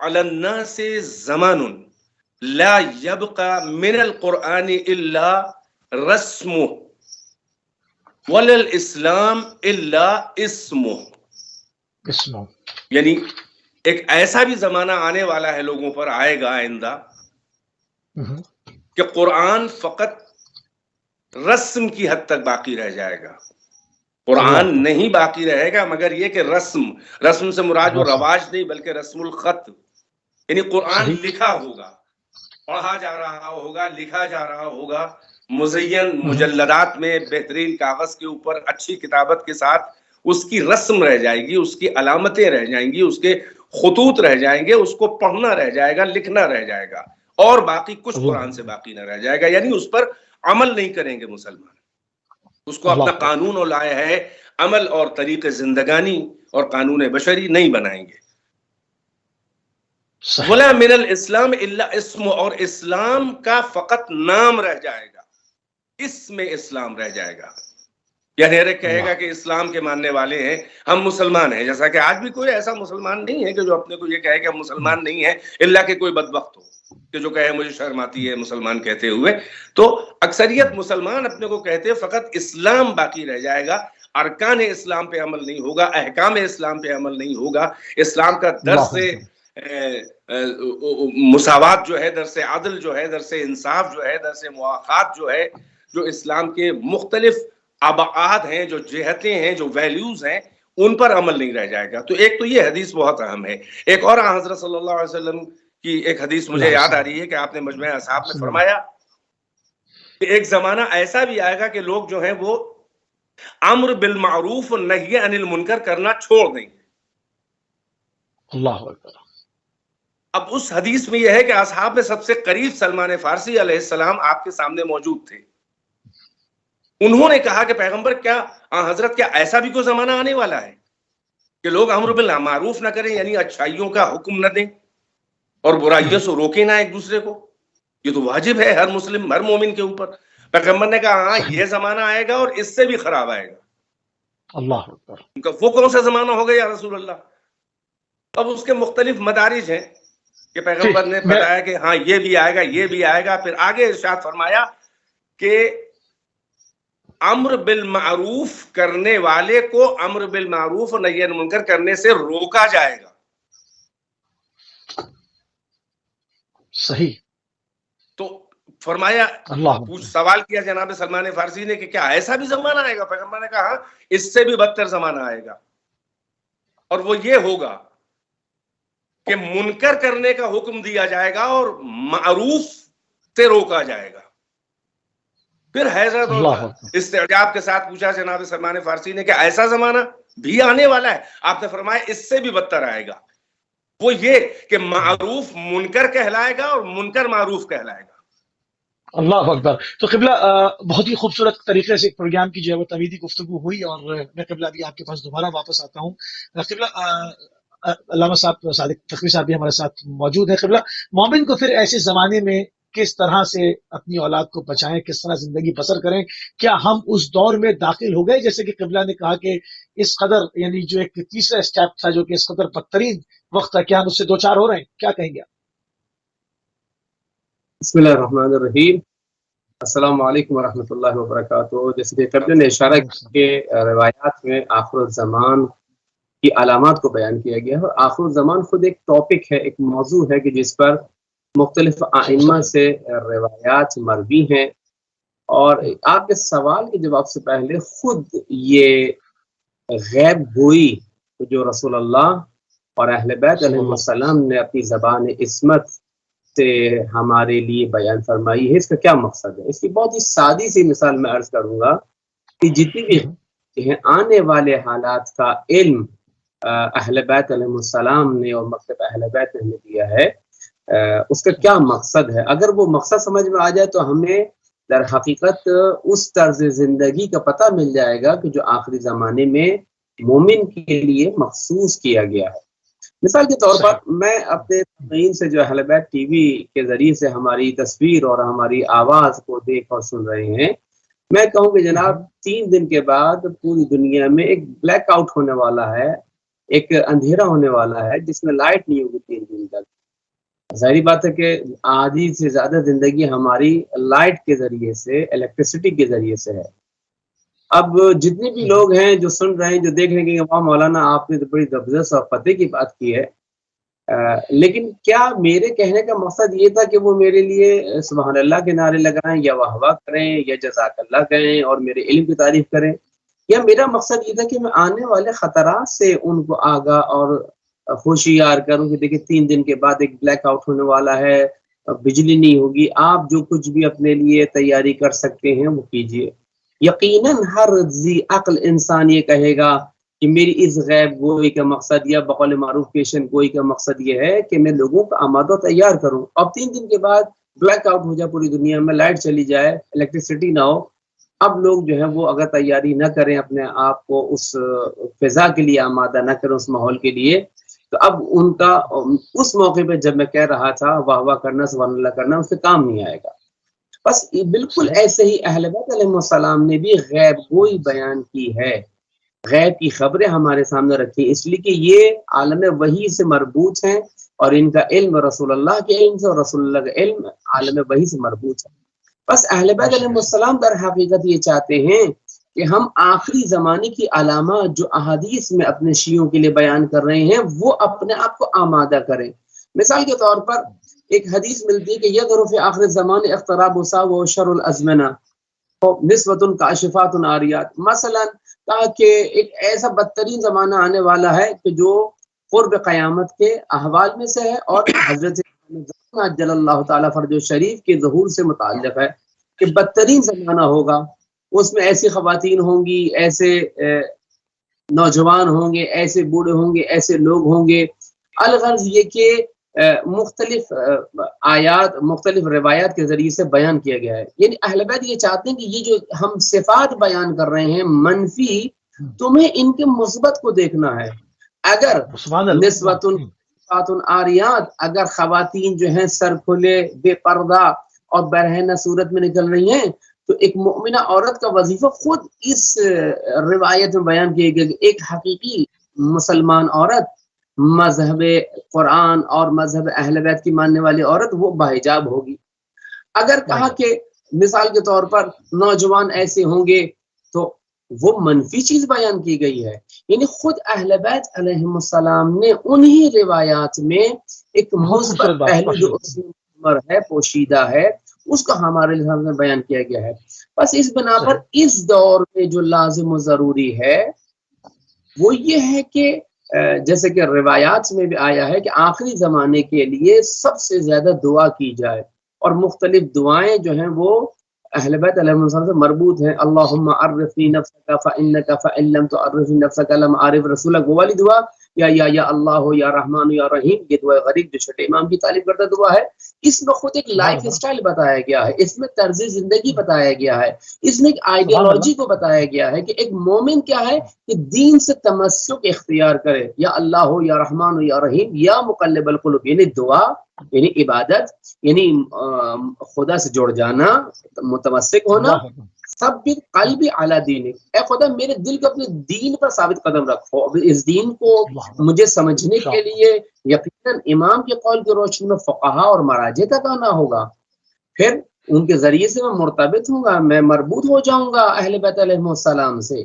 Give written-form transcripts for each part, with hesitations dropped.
علی الناس زمان لا يبقى من القرآن الا رسمه ولا الاسلام الا اسمه. یعنی ایک ایسا بھی زمانہ آنے والا ہے لوگوں پر، آئے گا آئندہ، کہ قرآن فقط رسم کی حد تک باقی رہ جائے گا. قرآن نہیں باقی رہے گا مگر یہ کہ رسم سے مراد وہ رواج نہیں بلکہ رسم الخط، یعنی قرآن لکھا ہوگا، پڑھا جا رہا ہوگا، لکھا جا رہا ہوگا، مزین مجلدات میں بہترین کاغذ کے اوپر اچھی کتابت کے ساتھ اس کی رسم رہ جائے گی، اس کی علامتیں رہ جائیں گی، اس کے خطوط رہ جائیں گے، اس کو پڑھنا رہ جائے گا، لکھنا رہ جائے گا، اور باقی کچھ قرآن سے باقی نہ رہ جائے گا. یعنی اس پر عمل نہیں کریں گے مسلمان، اس کو اپنا قانون اور لائے ہے عمل اور طریق زندگانی اور قانون بشری نہیں بنائیں گے. وَلَا مِنَ الْإِسْلَامِ إِلَّا اسْمُ، اور اسلام کا فقط نام رہ جائے گا، اس میں اسلام رہ جائے گا. یعنی ہر ایک کہے گا کہ اسلام کے ماننے والے ہیں، ہم مسلمان ہیں، جیسا کہ آج بھی کوئی ایسا مسلمان نہیں ہے کہ جو اپنے کو یہ کہے کہ ہم مسلمان نہیں ہیں، اللہ کہ کوئی بدبخت ہو کہ جو کہے مجھے شرم آتی ہے مسلمان کہتے ہوئے. تو اکثریت مسلمان اپنے کو کہتے فقط اسلام باقی رہ جائے گا، ارکان اسلام پہ عمل نہیں ہوگا، احکام اسلام پہ عمل نہیں ہوگا، اسلام کا درس مساوات جو ہے، درس عدل جو ہے، درس انصاف جو ہے، درس مواخات جو ہے، جو اسلام کے مختلف ابعاد ہیں، جو جہتیں ہیں، جو ویلیوز ہیں، ان پر عمل نہیں رہ جائے گا. تو ایک تو یہ حدیث بہت اہم ہے. ایک اور حضرت صلی اللہ علیہ وسلم کی ایک حدیث مجھے یاد آ رہی ہے کہ آپ نے مجمع اصحاب میں فرمایا کہ ایک زمانہ ایسا بھی آئے گا کہ لوگ جو ہیں وہ امر بالمعروف و نہی عن المنکر کرنا چھوڑ دیں گے. اللہ اکبر. اب اس حدیث میں یہ ہے کہ اصحاب میں سب سے قریب سلمان فارسی علیہ السلام آپ کے سامنے موجود تھے. انہوں نے کہا کہ پیغمبر کیا حضرت کیا ایسا بھی کوئی زمانہ آنے والا ہے کہ لوگ امر بالمعروف نہ کریں، یعنی اچھائیوں کا حکم نہ دیں اور برائیوں سے روکیں نہ ایک دوسرے کو؟ یہ تو واجب ہے ہر مسلم، ہر مومن کے اوپر. پیغمبر نے کہا ہاں یہ زمانہ آئے گا اور اس سے بھی خراب آئے گا. اللہ اکبر. ان کا وہ کون سا زمانہ ہوگا یا رسول اللہ؟ اب اس کے مختلف مدارج ہیں کہ پیغمبر نے بتایا کہ ہاں یہ بھی آئے گا، یہ بھی آئے گا. پھر آگے ارشاد فرمایا کہ امر بالمعروف کرنے والے کو امر بالمعروف اور نہی عن المنکر کرنے سے روکا جائے گا. صحیح. تو فرمایا، اللہ سوال کیا جناب سلمان فارسی نے کہ کیا ایسا بھی زمانہ آئے گا؟ پیغمبر نے کہا اس سے بھی بدتر زمانہ آئے گا، اور وہ یہ ہوگا کہ منکر کرنے کا حکم دیا جائے گا اور معروف سے روکا جائے گا. پھر حیرت اور استعجاب کے ساتھ پوچھا جناب سلمان فارسی نے کہ ایسا زمانہ بھی آنے والا ہے؟ آپ نے فرمایا اس سے بھی بدتر آئے گا. وہ یہ کہ معروف منکر کہلائے گا اور منکر معروف کہلائے گا. اللہ اکبر. تو قبلہ بہت ہی خوبصورت طریقے سے پروگرام کی جو ہے وہ تمیدی گفتگو ہوئی، اور میں قبلہ بھی آپ کے پاس دوبارہ واپس آتا ہوں. قبلہ علامہ صاحب صادق تقوی صاحب بھی ہمارے ساتھ موجود ہیں. قبلہ مومن کو پھر ایسے زمانے میں کس طرح سے اپنی اولاد کو بچائیں، کس طرح زندگی بسر کریں؟ کیا ہم اس دور میں داخل ہو گئے جیسے کہ قبلہ نے کہا کہ اس قدر، یعنی جو ایک تیسرا اسٹیپ تھا جو کہ اس قدر بدترین وقت تھا، کیا ہم اس سے دو چار ہو رہے ہیں؟ کیا کہیں گے؟ بسم اللہ الرحمن الرحیم. السلام علیکم ورحمۃ اللہ وبرکاتہ. جیسے کہ قبلہ نے اشارہ کیا کہ روایات میں آخر الزمان کی علامات کو بیان کیا گیا ہے، اور آخر الزمان خود ایک ٹاپک ہے، ایک موضوع ہے کہ جس پر مختلف ائمہ سے روایات مروی ہیں. اور آپ کے سوال کے جواب سے پہلے خود یہ غیب گوئی جو رسول اللہ اور اہل بیت علیہ السلام نے اپنی زبان عصمت سے ہمارے لیے بیان فرمائی ہے، اس کا کیا مقصد ہے؟ اس کی بہت ہی سادی سی مثال میں عرض کروں گا کہ جتنی بھی آنے والے حالات کا علم اہل بیت علیہ السلام نے اور مکتب اہل بیت نے ہمیں دیا ہے، اس کا کیا مقصد ہے؟ اگر وہ مقصد سمجھ میں آ جائے تو ہمیں در حقیقت اس طرز زندگی کا پتہ مل جائے گا کہ جو آخری زمانے میں مومن کے لیے مخصوص کیا گیا ہے. مثال کے طور پر میں اپنے سامعین سے جو اہل بیت ٹی وی کے ذریعے سے ہماری تصویر اور ہماری آواز کو دیکھ اور سن رہے ہیں، میں کہوں کہ جناب 3 دن کے بعد پوری دنیا میں ایک بلیک آؤٹ ہونے والا ہے، ایک اندھیرا ہونے والا ہے جس میں لائٹ نہیں ہوگی 3 دن تک. ظاہری بات ہے کہ آدھی سے زیادہ زندگی ہماری لائٹ کے ذریعے سے، الیکٹریسٹی کے ذریعے سے ہے. اب جتنے بھی لوگ ہیں جو سن رہے ہیں، جو دیکھ رہے ہیں کہ واہ مولانا آپ نے بڑی زبردست اور فتح کی بات کی ہے، لیکن کیا میرے کہنے کا مقصد یہ تھا کہ وہ میرے لیے سبحان اللہ کے نعرے لگائیں یا واہ واہ کریں یا جزاک اللہ کہیں اور میرے علم کی تعریف کریں؟ یا میرا مقصد یہ تھا کہ میں آنے والے خطرات سے ان کو آگاہ اور ہوشیار کروں کہ دیکھیں 3 دن کے بعد ایک بلیک آؤٹ ہونے والا ہے، بجلی نہیں ہوگی، آپ جو کچھ بھی اپنے لیے تیاری کر سکتے ہیں وہ کیجیے. یقیناً ہر ذی عقل انسان یہ کہے گا کہ میری اس غیب گوئی کا مقصد یا بقول معروف پیشن گوئی کا مقصد یہ ہے کہ میں لوگوں کو آمادہ تیار کروں. اب 3 دن کے بعد بلیک آؤٹ ہو جائے پوری دنیا میں، لائٹ چلی جائے، الیکٹریسٹی نہ ہو، اب لوگ جو ہے وہ اگر تیاری نہ کریں، اپنے آپ کو اس فضا کے لیے آمادہ نہ کریں، اس ماحول کے لیے، تو اب ان کا اس موقع پہ جب میں کہہ رہا تھا واہ واہ کرنا سبحان اللہ کرنا، اس سے کام نہیں آئے گا. بس بالکل ایسے ہی اہل بیت علیہ السلام نے بھی غیب گوئی بیان کی ہے، غیب کی خبریں ہمارے سامنے رکھی، اس لیے کہ یہ عالم وحی سے مربوط ہیں اور ان کا علم رسول اللہ کے علم سے اور رسول اللہ کا علم عالم وحی سے مربوط ہے. بس اہل بیت علیہ السلام در حقیقت یہ چاہتے ہیں کہ ہم آخری زمانے کی علامات جو احادیث میں اپنے شیعوں کے لیے بیان کر رہے ہیں وہ اپنے آپ کو آمادہ کریں. مثال کے طور پر ایک حدیث ملتی ہے کہ یظہر فی آخر الزمان اقتراب الساعة وشر الازمنہ نسوۃ کاشفات عاریات. مثلا کہا کہ ایک ایسا بدترین زمانہ آنے والا ہے کہ جو قرب قیامت کے احوال میں سے ہے اور حضرت عجل اللہ تعالیٰ فرج شریف کے ظہور سے متعلق ہے کہ بدترین زمانہ ہوگا. اس میں ایسی خواتین ہوں گی، ایسے نوجوان ہوں گے، ایسے بوڑھے ہوں گے، ایسے لوگ ہوں گے. الغرض یہ کہ مختلف آیات مختلف روایات کے ذریعے سے بیان کیا گیا ہے. یعنی اہل بیت یہ چاہتے ہیں کہ یہ جو ہم صفات بیان کر رہے ہیں منفی، تمہیں ان کے مثبت کو دیکھنا ہے. اگر نسوۃ عاریات، اگر خواتین جو ہیں سر کھلے بے پردہ اور برہنہ صورت میں نکل رہی ہیں، تو ایک مؤمنہ عورت کا وظیفہ خود اس روایت میں بیان کیا گیا کہ ایک حقیقی مسلمان عورت، مذہب قرآن اور مذہب اہل بیت کی ماننے والی عورت وہ باحجاب ہوگی. اگر کہا کہ مثال کے طور پر نوجوان ایسے ہوں گے تو وہ منفی چیز بیان کی گئی ہے. یعنی خود اہل بیت علیہ السلام نے انہی روایات میں ایک مثبت پہلو جو اس میں ہے پوشیدہ ہے اس کو ہمارے سامنے بیان کیا گیا ہے. بس اس بنا پر اس دور میں جو لازم و ضروری ہے وہ یہ ہے کہ جیسے کہ روایات میں بھی آیا ہے کہ آخری زمانے کے لیے سب سے زیادہ دعا کی جائے، اور مختلف دعائیں جو ہیں وہ اہل بیت علیہ السلام سے مربوط ہیں. اللہم عرفنی نفسک فانک فان لم تعرفنی نفسک لم اعرف رسولک، وہ والی دعا، یا اللہ یا رحمان یا رحیم، یہ دعا غریب جو چھٹے امام کی تعریف کرتا دعا ہے. اس میں خود ایک لائف اسٹائل بتایا گیا ہے، اس میں طرز زندگی بتایا گیا ہے، اس میں ایک آئیڈیالوجی کو بتایا گیا ہے کہ ایک مومن کیا ہے کہ دین سے تمسک اختیار کرے، یا اللہ ہو یا رحمان ہو یا رحیم یا مقلب القلوب. یعنی دعا، یعنی عبادت، یعنی خدا سے جڑ جانا، متمسک ہونا. سب قلبی علی دین، اے خدا میرے دل کو اپنے دین پر ثابت قدم رکھو. اب اس دین کو مجھے سمجھنے کے لیے یقیناً امام کے قول کی روشنی میں فقہا اور مراجع تک آنا ہوگا، پھر ان کے ذریعے سے میں مرتبط ہوں گا، میں مربوط ہو جاؤں گا اہل بیت علیہ السلام سے.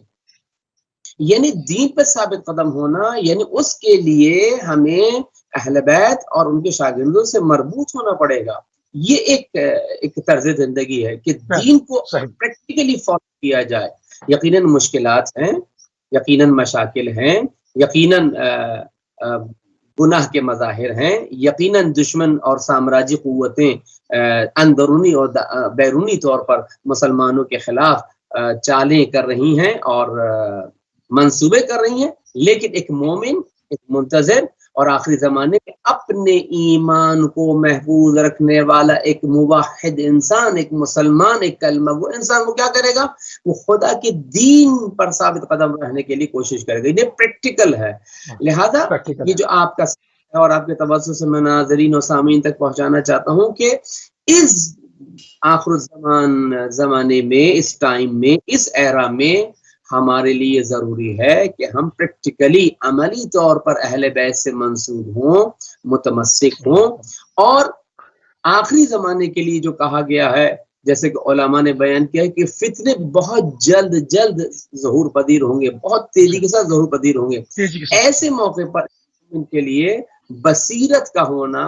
یعنی دین پہ ثابت قدم ہونا، یعنی اس کے لیے ہمیں اہل بیت اور ان کے شاگردوں سے مربوط ہونا پڑے گا. یہ ایک طرز زندگی ہے کہ دین کو پریکٹیکلی فالو کیا جائے. یقیناً مشکلات ہیں، یقیناً مشاکل ہیں، یقیناً گناہ کے مظاہر ہیں، یقیناً دشمن اور سامراجی قوتیں اندرونی اور بیرونی طور پر مسلمانوں کے خلاف چالیں کر رہی ہیں اور منصوبے کر رہی ہیں. لیکن ایک مومن، ایک منتظر اور آخری زمانے میں اپنے ایمان کو محفوظ رکھنے والا ایک موحد انسان، ایک مسلمان، ایک کلمہ وہ انسان، وہ کیا کرے گا؟ وہ خدا کے دین پر ثابت قدم رہنے کے لیے کوشش کرے گا. یہ پریکٹیکل ہے. لہذا یہ جو آپ کا اور آپ کے توسط سے میں ناظرین و سامعین تک پہنچانا چاہتا ہوں کہ اس آخر الزمان زمانے میں، اس ٹائم میں، اس ایرا میں ہمارے لیے ضروری ہے کہ ہم پریکٹیکلی عملی طور پر اہل بیت سے منسوب ہوں، متمسک ہوں اور آخری زمانے کے لیے جو کہا گیا ہے، جیسے کہ علماء نے بیان کیا ہے کہ فتنے بہت جلد ظہور پذیر ہوں گے، بہت تیزی کے ساتھ ظہور پذیر ہوں گے۔ ایسے موقع پر ان کے لیے بصیرت کا ہونا،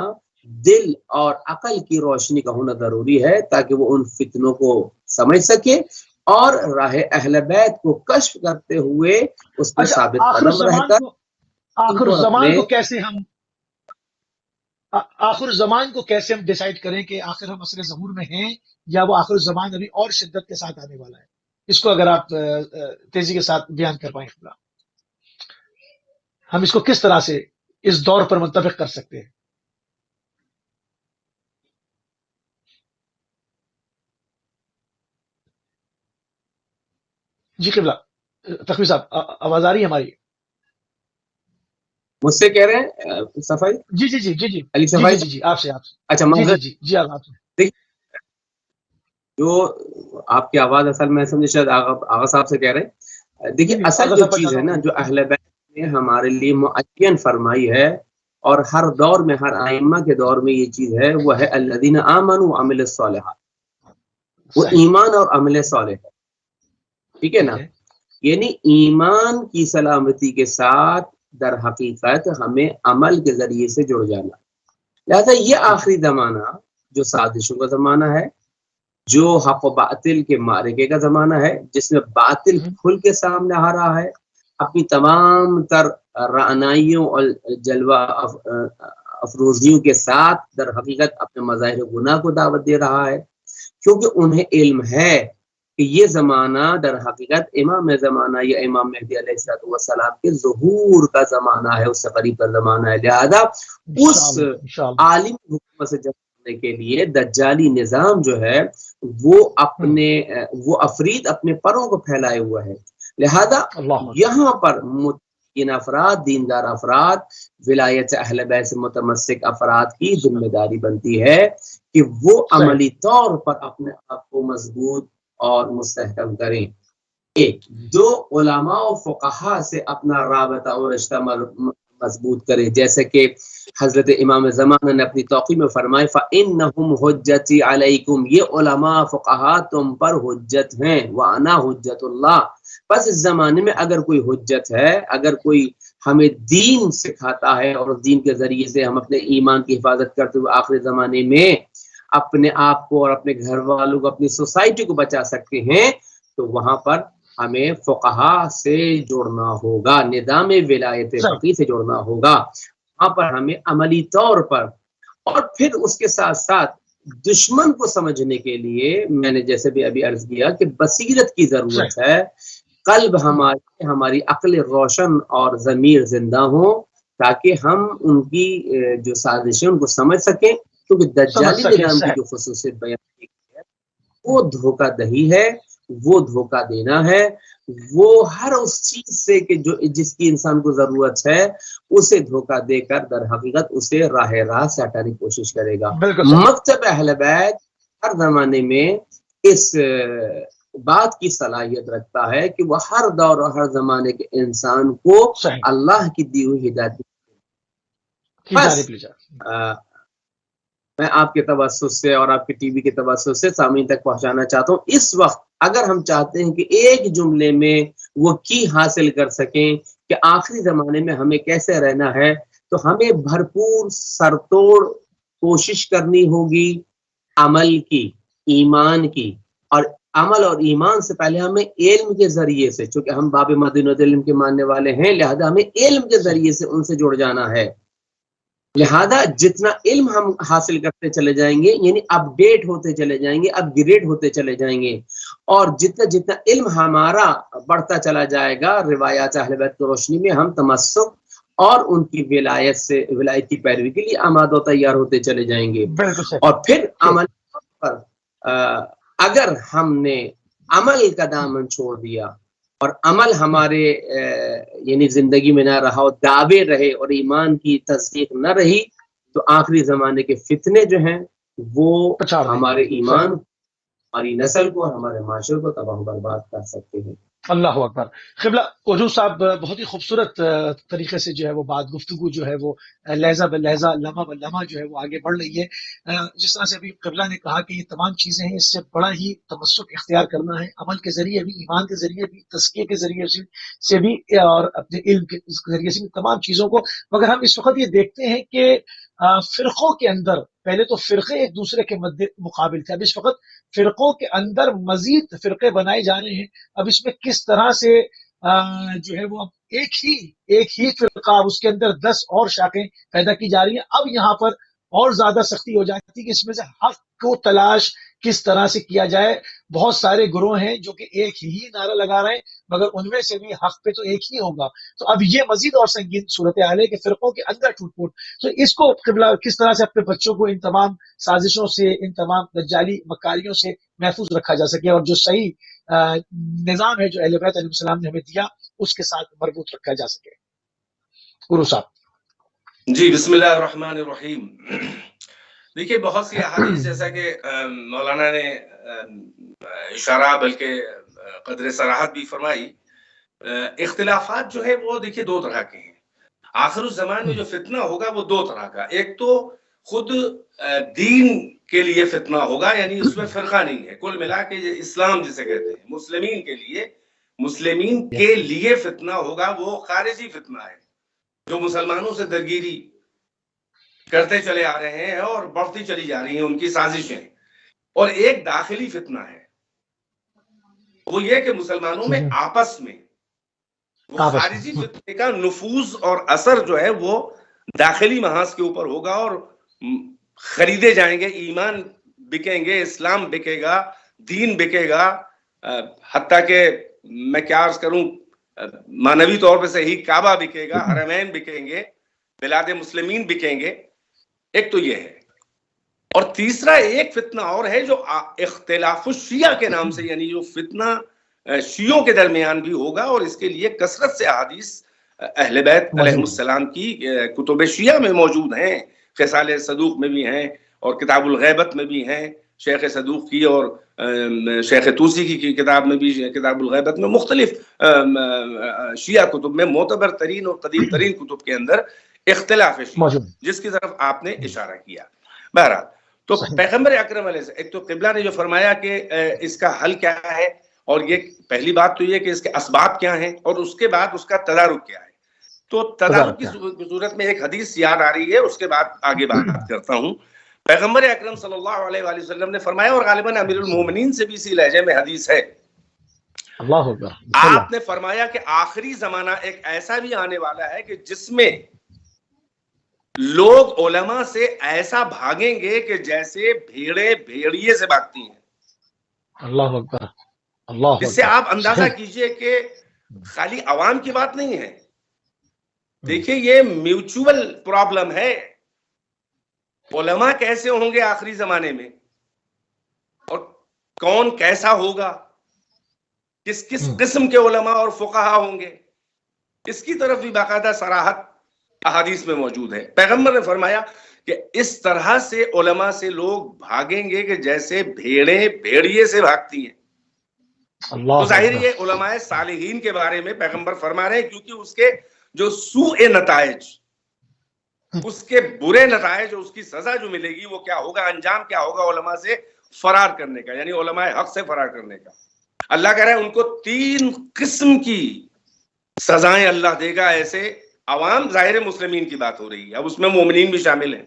دل اور عقل کی روشنی کا ہونا ضروری ہے، تاکہ وہ ان فتنوں کو سمجھ سکے اور راہ اہل بیت کو کشف کرتے ہوئے اس پر ثابت قدم رہ کر آخر الزمان کو کیسے ہم ڈیسائیڈ کریں کہ آخر ہم عصر ظہور میں ہیں یا وہ آخر الزمان ابھی اور شدت کے ساتھ آنے والا ہے؟ اس کو اگر آپ تیزی کے ساتھ بیان کر پائیں خدا، ہم اس کو کس طرح سے اس دور پر متفق کر سکتے ہیں؟ جی قبلہ تقوی صاحب، آواز آ رہی ہے ہماری؟ مجھ سے کہہ رہے ہیں صفائی؟ جی جی جی جی جی علی صفائی جی آپ سے اچھا جی آپ جو آپ کی آواز اصل میں سمجھے شاید آغا صاحب سے کہہ رہے ہیں۔ دیکھیے اصل جو چیز ہے نا، جو اہل بیت نے ہمارے لیے معین فرمائی ہے اور ہر دور میں، ہر ائمہ کے دور میں یہ چیز ہے، وہ ہے الذین آمنوا وعملوا الصالحات، وہ ایمان اور عمل صالح ہے، ٹھیک ہے نا؟ یعنی ایمان کی سلامتی کے ساتھ در حقیقت ہمیں عمل کے ذریعے سے جڑ جانا۔ لہذا یہ آخری زمانہ جو سازشوں کا زمانہ ہے، جو حق و باطل کے معرکے کا زمانہ ہے، جس میں باطل کھل کے سامنے آ رہا ہے، اپنی تمام تر رعنائیوں اور جلوہ افروزیوں کے ساتھ در حقیقت اپنے مظاہر گناہ کو دعوت دے رہا ہے، کیونکہ انہیں علم ہے کہ یہ زمانہ در حقیقت امام زمانہ یا امام مہدی علیہ السلام کے ظہور کا زمانہ ہے، اس سے قریب کا زمانہ ہے۔ لہذا اس عالم حکومت سے جنگنے کے لیے دجالی نظام جو ہے وہ افرید اپنے پروں کو پھیلائے ہوا ہے۔ لہذا یہاں پر متقین افراد، دیندار افراد، ولایت اہل بیت سے متمسک افراد کی ذمہ داری بنتی ہے کہ وہ عملی طور پر اپنے آپ کو مضبوط اور مستحکم کریں۔ ایک دو، علماء و فقہا سے اپنا رابطہ اور رشتہ مضبوط کریں، جیسے کہ حضرت امام زمانہ نے اپنی توقیع میں فرمائے فَإِنَّهُمْ حُجَّتِي عَلَيْكُمْ، یہ علماء فقہا تم پر حجت ہیں، وَأَنَا حُجَّتُ اللَّهِ، بس اس زمانے میں اگر کوئی حجت ہے، اگر کوئی ہمیں دین سکھاتا ہے اور دین کے ذریعے سے ہم اپنے ایمان کی حفاظت کرتے ہوئے آخری زمانے میں اپنے آپ کو اور اپنے گھر والوں کو، اپنی سوسائٹی کو بچا سکتے ہیں، تو وہاں پر ہمیں فقہا سے جوڑنا ہوگا، نظام ولایت فقیہ سے جوڑنا ہوگا، وہاں پر ہمیں عملی طور پر، اور پھر اس کے ساتھ ساتھ دشمن کو سمجھنے کے لیے میں نے جیسے بھی ابھی عرض کیا کہ بصیرت کی ضرورت ہے، قلب ہماری عقل روشن اور ضمیر زندہ ہو، تاکہ ہم ان کی جو سازشیں ان کو سمجھ سکیں، کیونکہ دجالی نظام کی جو خصوصیت بیان کی ہے وہ دھوکہ دہی ہے، وہ دھوکہ دینا ہے، وہ ہر اس چیز سے کہ جس کی انسان کو ضرورت ہے اسے دھوکہ دے کر در حقیقت اسے راہ راست سے ہٹانے کی کوشش کرے گا۔ مکتب اہل بیت ہر زمانے میں اس بات کی صلاحیت رکھتا ہے کہ وہ ہر دور اور ہر زمانے کے انسان کو اللہ کی دی ہوئی ہدایت بس میں آپ کے توسط سے اور آپ کے ٹی وی کے توسط سے سامعین تک پہنچانا چاہتا ہوں۔ اس وقت اگر ہم چاہتے ہیں کہ ایک جملے میں وہ کی حاصل کر سکیں کہ آخری زمانے میں ہمیں کیسے رہنا ہے، تو ہمیں بھرپور سرتوڑ کوشش کرنی ہوگی عمل کی، ایمان کی، اور عمل اور ایمان سے پہلے ہمیں علم کے ذریعے سے، چونکہ ہم باب مدینۃ العلم کے ماننے والے ہیں، لہذا ہمیں علم کے ذریعے سے ان سے جڑ جانا ہے۔ لہذا جتنا علم ہم حاصل کرتے چلے جائیں گے، یعنی اپ ڈیٹ ہوتے چلے جائیں گے، اپ گریڈ ہوتے چلے جائیں گے، اور جتنا علم ہمارا بڑھتا چلا جائے گا، روایات اہل بیت کی روشنی میں ہم تمسک اور ان کی ولایت کی پیروی کے لیے آماد و تیار ہوتے چلے جائیں گے۔ اور پھر عمل پر اگر ہم نے عمل کا دامن چھوڑ دیا اور عمل ہمارے یعنی زندگی میں نہ رہا اور دعوے رہے اور ایمان کی تصدیق نہ رہی، تو آخری زمانے کے فتنے جو ہیں وہ ہمارے ایمان، ہماری نسل کو اور ہمارے معاشرے کو تباہ و برباد کر سکتے ہیں۔ اللہ اکبر. قبلہ حضور صاحب بہت ہی خوبصورت طریقے سے جو ہے وہ بات گفتگو جو ہے وہ لہجہ بلہجہ لمحہ بلمحہ جو ہے وہ آگے بڑھ رہی ہے. جس طرح سے ابھی قبلہ نے کہا کہ یہ تمام چیزیں ہیں، اس سے بڑا ہی تمسک اختیار کرنا ہے، عمل کے ذریعے بھی، ایمان کے ذریعے بھی، تزکیے کے ذریعے سے بھی، اور اپنے علم کے ذریعے سے بھی، تمام چیزوں کو. مگر ہم اس وقت یہ دیکھتے ہیں کہ فرقوں کے اندر پہلے تو فرقے ایک دوسرے کے مقابل تھے، اب اس وقت فرقوں کے اندر مزید فرقے بنائے جا رہے ہیں. اب اس میں کس طرح سے جو ہے وہ اب ایک ہی فرقہ، اس کے اندر 10 اور شاخیں پیدا کی جا رہی ہیں. اب یہاں پر اور زیادہ سختی ہو جاتی ہے کہ اس میں سے حق کو تلاش کس طرح سے کیا جائے. بہت سارے گروہ ہیں جو کہ ایک ہی نعرہ لگا رہے ہیں، مگر ان میں سے بھی حق پہ تو ایک ہی ہوگا. تو اب یہ مزید اور سنگین صورتحال ہے کہ فرقوں کے اندر ٹوٹ پھوٹ. تو اس کو قبلہ کس طرح سے اپنے بچوں کو ان تمام سازشوں سے، ان تمام دجالی مکاریوں سے محفوظ رکھا جا سکے، اور جو صحیح نظام ہے جو اہل بیت علیہ السلام نے ہمیں دیا اس کے ساتھ مربوط رکھا جا سکے. گرو صاحب. جی، بسم اللہ الرحمن الرحیم. دیکھیے، بہت سی احادیث جیسا کہ مولانا نے اشارہ بلکہ قدر صراحت بھی فرمائی، اختلافات جو ہے وہ دیکھیے دو طرح کے ہیں. آخر الزمان میں جو فتنہ ہوگا وہ دو طرح کا. ایک تو خود دین کے لیے فتنہ ہوگا، یعنی اس میں فرقہ نہیں ہے، کل ملا کے اسلام جسے کہتے ہیں، مسلمین کے لیے فتنہ ہوگا. وہ خارجی فتنہ ہے جو مسلمانوں سے درگیری کرتے چلے آ رہے ہیں اور بڑھتی چلی جا رہی ہیں ان کی سازشیں. اور ایک داخلی فتنہ ہے، وہ یہ کہ مسلمانوں میں آپس میں وہ خارجی فتنے کا نفوذ اور اثر جو ہے وہ داخلی محاذ کے اوپر ہوگا، اور خریدے جائیں گے، ایمان بکیں گے، اسلام بکے گا، دین بکے گا. حتیٰ کہ میں کیا عرض کروں، معنوی طور پہ صحیح کعبہ بکے گا، حرمین بکیں گے، بلاد مسلمین بکیں گے. ایک تو یہ ہے. اور تیسرا ایک فتنہ اور ہے جو اختلاف الشیعہ کے نام سے، یعنی جو فتنہ شیعوں کے درمیان بھی ہوگا، اور اس کے لیے کثرت سے احادیث اہل بیت علیہ السلام کی کتب شیعہ میں موجود ہیں، خصال صدوق میں بھی ہیں اور کتاب الغیبت میں بھی ہیں، شیخ صدوق کی اور شیخ توسی کی کتاب میں بھی، کتاب الغیبت میں، مختلف شیعہ کتب میں معتبر ترین اور قدیم ترین کتب کے اندر اختلاف شیعہ جس کی طرف آپ نے اشارہ کیا. بہرحال تو پیغمبر اکرم علیہ السلام، ایک تو قبلہ نے جو فرمایا کہ اس کا حل کیا ہے، اور یہ پہلی بات تو یہ کہ اس کے اسباب کیا ہیں، اور اس کے بعد اس کا تدارک کیا ہے. تو تدارک کی صورت میں ایک حدیث یاد آ رہی ہے، اس کے بعد آگے بات کرتا ہوں. پیغمبر اکرم صلی اللہ علیہ وآلہ وسلم نے فرمایا، اور غالباً امیر المومنین سے بھی اسی لہجے میں حدیث ہے، اللہ اکبر، آپ نے فرمایا کہ آخری زمانہ ایک ایسا بھی آنے والا ہے کہ جس میں لوگ علماء سے ایسا بھاگیں گے کہ جیسے بھیڑیں بھیڑیے سے بھاگتی ہیں. اللہ اکبر، اللہ اکبر. اس سے آپ اندازہ کیجئے کہ خالی عوام کی بات نہیں ہے. دیکھیں، یہ میوچول پرابلم ہے. علماء کیسے ہوں گے آخری زمانے میں، اور کون کیسا ہوگا، کس کس قسم کے علماء اور فقہا ہوں گے، اس کی طرف بھی باقاعدہ صراحت احادیث میں موجود ہے. پیغمبر نے فرمایا کہ اس طرح سے علماء سے لوگ بھاگیں گے کہ جیسے بھیڑیں بھیڑیے سے بھاگتی ہیں. تو ظاہر یہ علماء صالحین کے بارے میں پیغمبر فرما رہے ہیں، کیونکہ اس کے جو سوء نتائج، اس کے برے نتائج، اس کی سزا جو ملے گی وہ کیا ہوگا، انجام کیا ہوگا علماء سے فرار کرنے کا، یعنی علماء حق سے فرار کرنے کا. اللہ کہہ رہا ہے ان کو 3 قسم کی سزائیں اللہ دے گا. ایسے عوام، ظاہر مسلمین کی بات ہو رہی ہے، اب اس میں مومنین بھی شامل ہیں.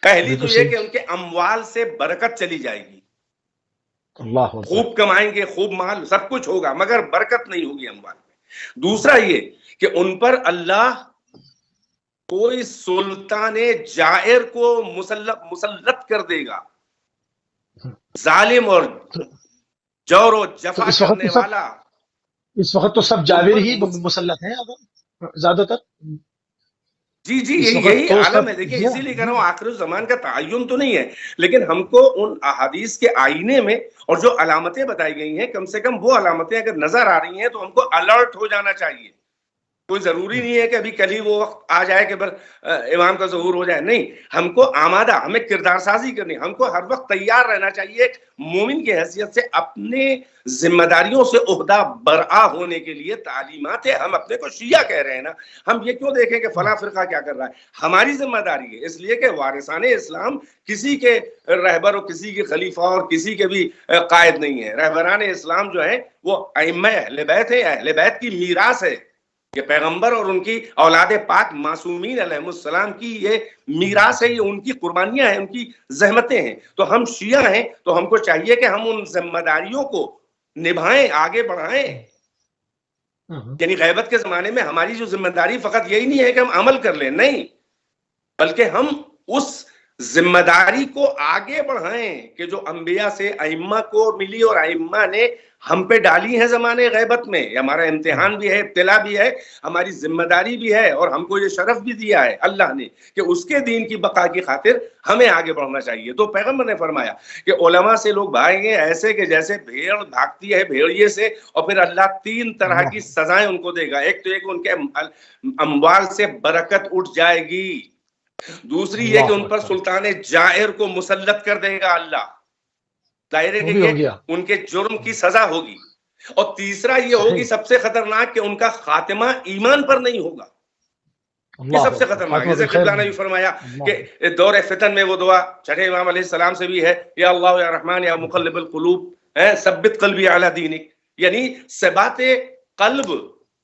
پہلی تو یہ کہ ان کے اموال سے برکت چلی جائے گی، خوب کمائیں گے، خوب مال، سب کچھ ہوگا، مگر برکت نہیں ہوگی اموال میں. دوسرا یہ کہ ان پر اللہ کوئی سلطان جائر کو مسلط کر دے گا، ظالم اور جور و جفا کرنے والا. اس وقت تو سب جابر ہی مسلط ہیں زیادہ تر. جی یہی عالم ہے. دیکھیں، اسی لیے کہہ رہا ہوں آخر الزمان کا تعین تو نہیں ہے، لیکن ہم کو ان احادیث کے آئینے میں اور جو علامتیں بتائی گئی ہیں، کم سے کم وہ علامتیں اگر نظر آ رہی ہیں تو ہم کو الرٹ ہو جانا چاہیے. کوئی ضروری نہیں ہے کہ ابھی کل ہی وہ وقت آ جائے کہ امام کا ظہور ہو جائے، نہیں، ہم کو آمادہ، ہمیں کردار سازی کرنی، ہم کو ہر وقت تیار رہنا چاہیے مومن کی حیثیت سے اپنے ذمہ داریوں سے عہدہ برآ ہونے کے لیے تعلیمات ہے. ہم اپنے کو شیعہ کہہ رہے ہیں نا، ہم یہ کیوں دیکھیں کہ فلاں فرقہ کیا کر رہا ہے؟ ہماری ذمہ داری ہے، اس لیے کہ وارثان اسلام کسی کے رہبر اور کسی کے خلیفہ اور کسی کے بھی قائد نہیں ہے. رہبران اسلام جو ہیں وہ ائمہ اہل بیت ہیں، اہل بیت کی میراث ہے. یہ پیغمبر اور ان کی اولاد پاک معصومین علیہ السلام کی یہ میراث ہے، یہ ان کی قربانیاں ہیں، ان کی زحمتیں ہیں. تو ہم شیعہ ہیں تو ہم کو چاہیے کہ ہم ان ذمہ داریوں کو نبھائیں، آگے بڑھائیں. یعنی غیبت کے زمانے میں ہماری جو ذمہ داری فقط یہی نہیں ہے کہ ہم عمل کر لیں، نہیں، بلکہ ہم اس ذمہ داری کو آگے بڑھائیں کہ جو انبیاء سے ائمہ کو ملی اور ائمہ نے ہم پہ ڈالی ہیں زمانے غیبت میں. یہ ہمارا امتحان بھی ہے، ابتلا بھی ہے، ہماری ذمہ داری بھی ہے، اور ہم کو یہ شرف بھی دیا ہے اللہ نے کہ اس کے دین کی بقا کی خاطر ہمیں آگے بڑھنا چاہیے. تو پیغمبر نے فرمایا کہ علماء سے لوگ بھاگیں گے ایسے کہ جیسے بھیڑ بھاگتی ہے بھیڑیے سے، اور پھر اللہ 3 طرح کی سزائیں ان کو دے گا. ایک تو یہ کہ ان کے اموال سے برکت اٹھ جائے گی، دوسری یہ کہ ان پر سلطان جائر کو مسلط کر دے گا اللہ، ظاہر ہے کہ یہ ان کے جرم کی سزا ہوگی، اور تیسرا یہ ہوگی سب سے خطرناک کہ ان کا خاتمہ ایمان پر نہیں ہوگا. یہ سب سے خطرناک. جیسے قبلہ نے بھی فرمایا کہ دور فتن میں وہ دعا چھٹے امام علیہ السلام سے بھی ہے، یا اللہ یا رحمان یا مقلب القلوب ثبت قلبی علی دینک، یعنی ثبات قلب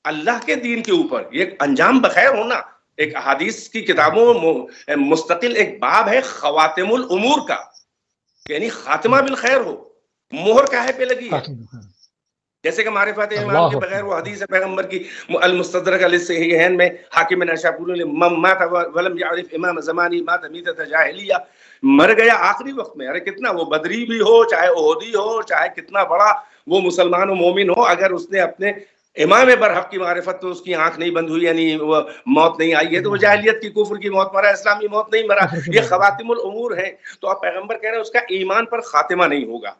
اللہ کے دین کے اوپر، یہ انجام بخیر ہونا. ایک احادیث کی کتابوں میں مستقل ایک باب ہے خواتم الامور کا، یعنی خاتمہ بالخیر ہو. مہر کاہے پہ لگی ہے؟ جیسے کہ معرفت امام کے بغیر وہ حدیث ہے پیغمبر کی المستدرک علی الصحیحین میں، حاکم نشاپوری نے مات ولم یعرف امام زمانی مات میتۃ جاہلیہ، مر گیا آخری وقت میں. ارے کتنا وہ بدری بھی ہو، چاہے احدی ہو، چاہے کتنا بڑا وہ مسلمان و مومن ہو، اگر اس نے اپنے امام برحق کی معرفت تو اس کی آنکھ نہیں بند ہوئی، یعنی وہ موت نہیں آئی ہے، تو وہ جاہلیت کی کفر کی موت مرا، اسلامی موت نہیں مرا. یہ خواتم الامور ہے. تو اب پیغمبر کہہ رہے ہیں اس کا ایمان پر خاتمہ نہیں ہوگا.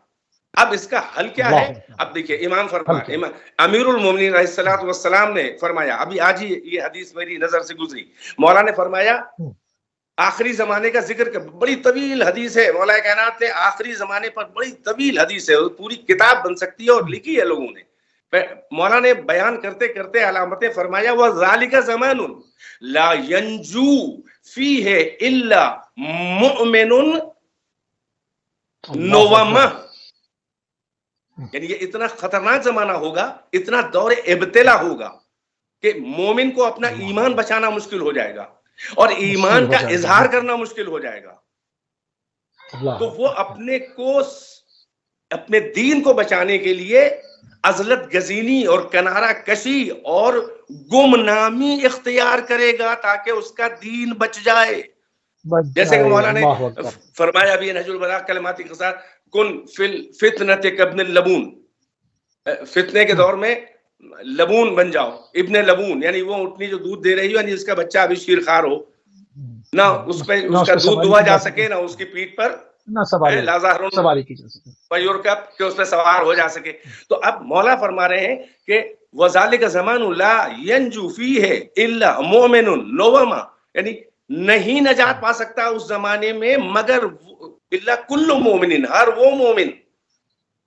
اب اس کا حل کیا ہے؟ اب دیکھیے امام فرمایا، امیر المومنین علیہ الصلوۃ والسلام نے فرمایا، ابھی آج ہی یہ حدیث میری نظر سے گزری، مولا نے فرمایا آخری زمانے کا ذکر کر، بڑی طویل حدیث ہے، مولا کائنات نے آخری زمانے پر بڑی طویل حدیث ہے، پوری کتاب بن سکتی ہے اور لکھی ہے لوگوں نے. مولا نے بیان کرتے کرتے علامتیں فرمایا، وَذَلِكَ زَمَانٌ لَا يَنْجُو فِيهِ إِلَّا مُؤْمِنٌ نوامہ. یعنی یہ اتنا خطرناک زمانہ ہوگا، اتنا دور ابتلا ہوگا کہ مومن کو اپنا ایمان بچانا مشکل ہو جائے گا اور ایمان کا اظہار کرنا مشکل ہو جائے گا. تو وہ اپنے کو، اپنے دین کو بچانے کے لیے عزلت گزینی اور کنارہ کشی اور گمنامی اختیار کرے گا تاکہ اس کا دین بچ جائے. جیسے کہ مولا نے فرمایا ابھی نہج البلاغہ کلمات اختصار، کن فی الفتنۃ کابن اللبون، فتنے کے دور میں لبون بن جاؤ، ابن لبون یعنی وہ اٹھنی جو دودھ دے رہی ہو، یعنی اس کا بچہ ابھی شیرخوار ہو، نہ اس پہ اس کا دودھ دھوا جا سکے، نہ اس کی پیٹھ پر سواری کی جا سکے، کہ اس پہ سوار ہو جا سکے. تو اب مولا فرما رہے ہیں کہ وَذَلِكَ زَمَانٌ لَا يَنْجُو فِيهِ إِلَّا مُؤْمِنٌ نوامہ، یعنی نہیں نجات پا سکتا اس زمانے میں مگر الا کل مومن، ہر وہ مومن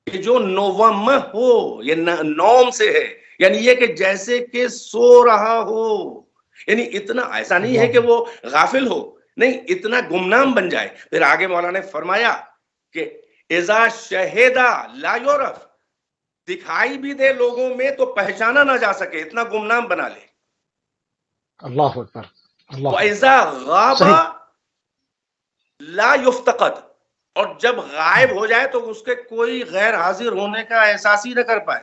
جو نوامہ ہو. یہ نوم سے ہے، یعنی یہ کہ جیسے کہ سو رہا ہو، یعنی اتنا ایسا نہیں ہے کہ وہ غافل ہو، نہیں، اتنا گمنام بن جائے. پھر آگے مولا نے فرمایا کہ اذا شہیدا لا یعرف، دکھائی بھی دے لوگوں میں تو پہچانا نہ جا سکے، اتنا گمنام بنا لے. اللہ اکبر. وَإِذَا غَابَ لَا يُفْتَقَدْ، اور جب غائب ہو جائے تو اس کے کوئی غیر حاضر ہونے کا احساس ہی نہ کر پائے،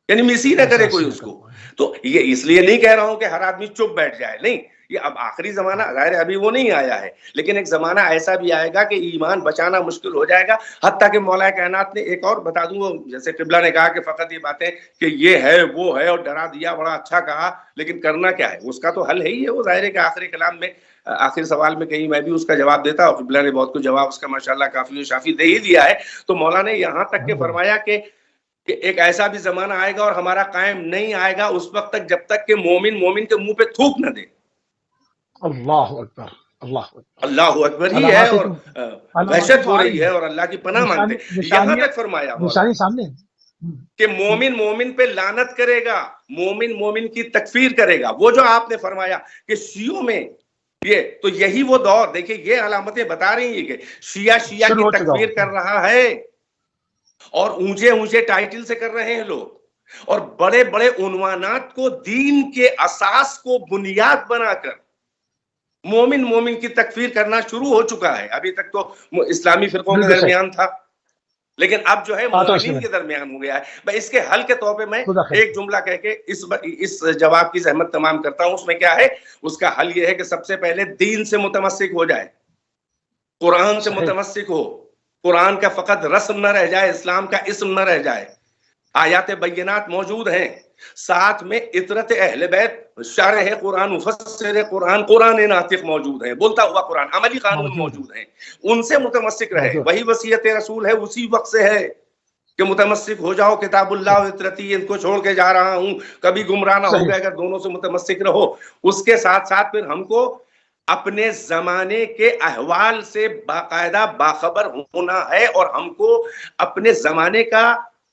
یعنی مس ہی نہ کرے کوئی اس کو. تو یہ اس لیے نہیں کہہ رہا ہوں کہ ہر آدمی چپ بیٹھ جائے، نہیں، یہ اب آخری زمانہ ظاہر ابھی وہ نہیں آیا ہے، لیکن ایک زمانہ ایسا بھی آئے گا کہ ایمان بچانا مشکل ہو جائے گا. حتیٰ کہ مولا کائنات نے ایک اور بتا دوں، جیسے قبلہ نے کہا کہ فقط یہ باتیں کہ یہ ہے وہ ہے اور ڈرا دیا، بڑا اچھا کہا، لیکن کرنا کیا ہے؟ اس کا تو حل ہے ہی ہے. وہ ظاہر ہے کہ آخری کلام میں، آخر سوال میں کہیں میں بھی اس کا جواب دیتا، اور قبلہ نے بہت کچھ جواب اس کا ماشاءاللہ کافی و شافی دے ہی دیا ہے. تو مولا نے یہاں تک کہ فرمایا کہ کہ ایک ایسا بھی زمانہ آئے گا اور ہمارا قائم نہیں آئے گا اس وقت تک جب تک کہ مومن مومن کے منہ پہ تھوک نہ دے. اللہ اکبر، اللہ اکبر، اللہ اکبر ہی ہے علامات اور وحشت ہو رہی ہے اور اللہ کی پناہ مانگتے. یہاں تک فرمایا نشانی سامنے کہ مومن مومن پہ لعنت کرے گا، مومن مومن کی تکفیر کرے گا. وہ جو آپ نے فرمایا کہ شیعوں میں یہ تو یہی وہ دور، دیکھیں یہ علامتیں بتا رہی ہیں کہ شیعہ کی تکفیر کر رہا ہے اور اونچے اونچے ٹائٹل سے کر رہے ہیں لوگ، اور بڑے بڑے عنوانات کو دین کے اساس کو بنیاد بنا کر مومن مومن کی تکفیر کرنا شروع ہو چکا ہے. ابھی تک تو اسلامی فرقوں کے درمیان تھا، لیکن اب جو ہے مومنین کے درمیان ہو گیا ہے. اس کے حل کے طور پہ میں ایک جملہ کہہ کے اس جواب کی زحمت تمام کرتا ہوں. اس میں کیا ہے؟ اس کا حل یہ ہے کہ سب سے پہلے دین سے متمسک ہو جائے، قرآن سے متمسک ہو، قرآن کا فقط رسم نہ رہ جائے، اسلام کا اسم نہ رہ جائے. آیات بینات موجود ہیں، ساتھ میں اطرت اہل بیت، شارح قرآن، مفسر قرآن، قرآن ناطق موجود ہیں، بولتا ہوا قرآن، عملی قانون موجود ہیں، ان سے متمسک رہے. وہی وصیت رسول ہے، اسی وقت سے ہے کہ متمسک ہو جاؤ کتاب اللہ و اطرتی، ان کو چھوڑ کے جا رہا ہوں، کبھی گمراہ نہ ہو گئے اگر دونوں سے متمسک رہو. اس کے ساتھ ساتھ پھر ہم کو اپنے زمانے کے احوال سے باقاعدہ باخبر ہونا ہے اور ہم کو اپنے زمانے کا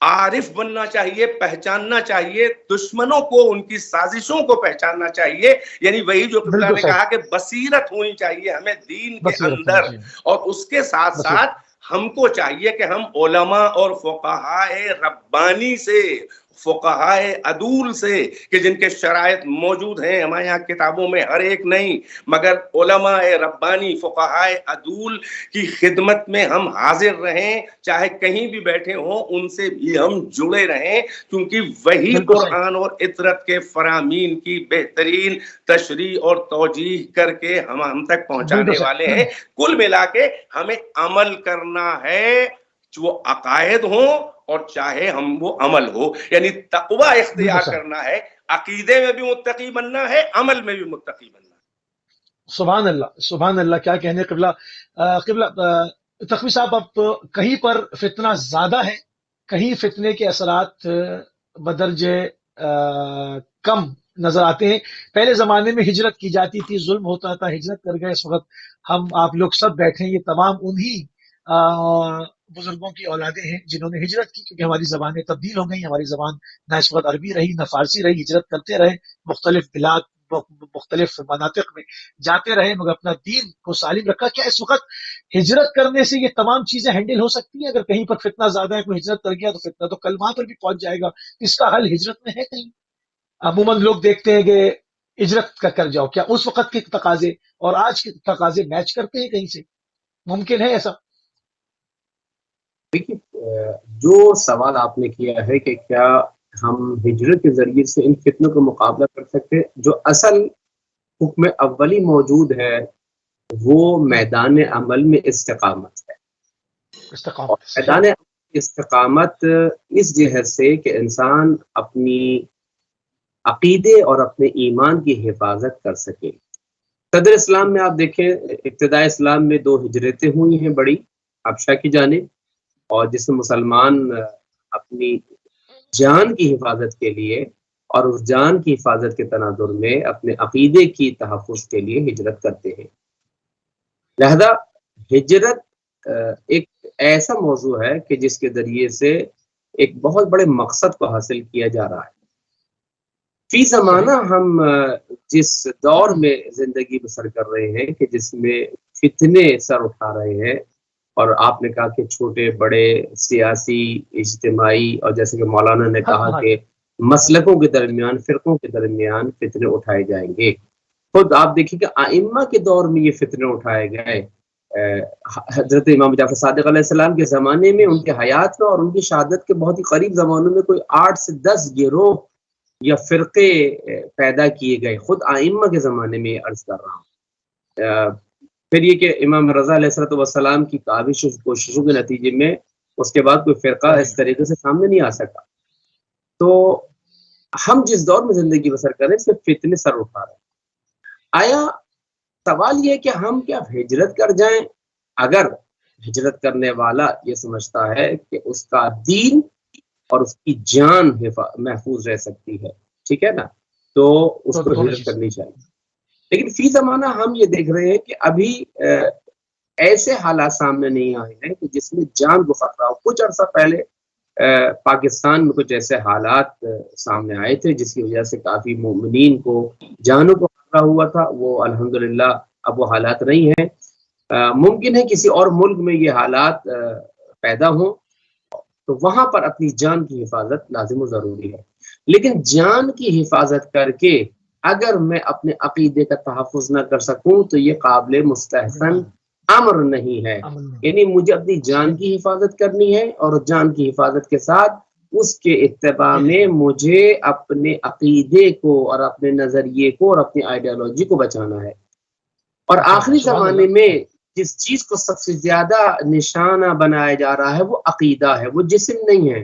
عارف بننا چاہیے، پہچاننا چاہیے، دشمنوں کو، ان کی سازشوں کو پہچاننا چاہیے. یعنی وہی جو قبلہ نے کہا کہ بصیرت ہونی چاہیے ہمیں دین کے اندر، اور اس کے ساتھ ساتھ ہم کو چاہیے کہ ہم علماء اور فقہائے ربانی سے، فقہائے عدول سے، کہ جن کے شرائط موجود ہیں ہمارے یہاں کتابوں میں، ہر ایک نہیں مگر علماء ربانی، فقہائے عدول کی خدمت میں ہم حاضر رہیں، چاہے کہیں بھی بیٹھے ہوں ان سے بھی ہم جڑے رہیں، کیونکہ وہی قرآن اور اطرت کے فرامین کی بہترین تشریح اور توجیہ کر کے ہم تک پہنچانے والے ہیں. کل ملا کے ہمیں عمل کرنا ہے، جو عقائد ہوں اور چاہے ہم وہ عمل ہو، یعنی تقوی اختیار کرنا ہے، عقیدے میں بھی متقی بننا ہے، عمل میں بھی متقی بننا ہے. سبحان اللہ، سبحان اللہ، کیا کہنے. قبلہ تقوی صاحب، اب کہیں پر فتنہ زیادہ ہے، کہیں فتنے کے اثرات بدرجے کم نظر آتے ہیں. پہلے زمانے میں ہجرت کی جاتی تھی، ظلم ہوتا تھا، ہجرت کر گئے. اس وقت ہم آپ لوگ سب بیٹھے ہیں، یہ تمام انہی بزرگوں کی اولادیں ہیں جنہوں نے ہجرت کی، کیونکہ ہماری زبانیں تبدیل ہو گئی. ہماری زبان نہ اس وقت عربی رہی نہ فارسی رہی. ہجرت کرتے رہے، مختلف بلاد، مختلف مناطق میں جاتے رہے، مگر اپنا دین کو سالم رکھا. کیا اس وقت ہجرت کرنے سے یہ تمام چیزیں ہینڈل ہو سکتی ہیں؟ اگر کہیں پر فتنہ زیادہ ہے، کوئی ہجرت کر گیا تو فتنہ تو کل وہاں پر بھی پہنچ جائے گا. اس کا حل ہجرت میں ہے کہیں؟ عموماً لوگ دیکھتے ہیں کہ ہجرت کا کر جاؤ. کیا اس وقت کے تقاضے اور آج کے تقاضے میچ کرتے ہیں؟ کہیں سے ممکن ہے ایسا؟ دیکھیے، جو سوال آپ نے کیا ہے کہ کیا ہم ہجرت کے ذریعے سے ان فتنوں کا مقابلہ کر سکتے ہیں، جو اصل حکم اولی موجود ہے وہ میدان عمل میں استقامت ہے. میدان استقامت اس جہت سے کہ انسان اپنی عقیدے اور اپنے ایمان کی حفاظت کر سکے. صدر اسلام میں آپ دیکھیں، ابتداء اسلام میں 2 ہجرتیں ہوئی ہیں بڑی، حبشہ کی جانب، اور جس میں مسلمان اپنی جان کی حفاظت کے لیے اور اس جان کی حفاظت کے تناظر میں اپنے عقیدے کی تحفظ کے لیے ہجرت کرتے ہیں. لہذا ہجرت ایک ایسا موضوع ہے کہ جس کے ذریعے سے ایک بہت بڑے مقصد کو حاصل کیا جا رہا ہے. فی زمانہ ہم جس دور میں زندگی بسر کر رہے ہیں کہ جس میں فتنے سر اٹھا رہے ہیں، اور آپ نے کہا کہ چھوٹے بڑے سیاسی، اجتماعی، اور جیسے کہ مولانا نے کہا کہ مسلکوں کے درمیان، فرقوں کے درمیان فتنے اٹھائے جائیں گے. خود آپ دیکھیں کہ ائمہ کے دور میں یہ فتنے اٹھائے گئے. حضرت امام جعفر صادق علیہ السلام کے زمانے میں، ان کے حیات میں اور ان کی شہادت کے بہت ہی قریب زمانوں میں کوئی 8 سے 10 گروہ یا فرقے پیدا کیے گئے. خود ائمہ کے زمانے میں یہ عرض کر رہا ہوں. پھر یہ کہ امام رضا علیہ السلام کی کاوش کوششوں کے نتیجے میں اس کے بعد کوئی فرقہ اس طریقے سے سامنے نہیں آ سکا. تو ہم جس دور میں زندگی بسر کر رہے ہیں، اس میں فتنے سر اٹھا رہے ہیں. آیا سوال یہ ہے کہ ہم کیا ہجرت کر جائیں؟ اگر ہجرت کرنے والا یہ سمجھتا ہے کہ اس کا دین اور اس کی جان محفوظ رہ سکتی ہے، ٹھیک ہے نا، تو اس کو ہجرت کرنی چاہیے. لیکن فی زمانہ ہم یہ دیکھ رہے ہیں کہ ابھی ایسے حالات سامنے نہیں آئے ہیں کہ جس میں جان کو خطرہ ہو. کچھ عرصہ پہلے پاکستان میں کچھ ایسے حالات سامنے آئے تھے جس کی وجہ سے کافی مومنین کو جانوں کو خطرہ ہوا تھا. وہ الحمدللہ اب وہ حالات نہیں ہیں. ممکن ہے کسی اور ملک میں یہ حالات پیدا ہوں تو وہاں پر اپنی جان کی حفاظت لازم و ضروری ہے. لیکن جان کی حفاظت کر کے اگر میں اپنے عقیدے کا تحفظ نہ کر سکوں تو یہ قابل مستحسن امر نہیں ہے. یعنی مجھے اپنی جان کی حفاظت کرنی ہے اور جان کی حفاظت کے ساتھ اس کے اتباع میں مجھے اپنے عقیدے کو اور اپنے نظریے کو اور اپنی آئیڈیالوجی کو بچانا ہے. اور آخری زمانے میں جس چیز کو سب سے زیادہ نشانہ بنایا جا رہا ہے وہ عقیدہ ہے، وہ جسم نہیں ہے.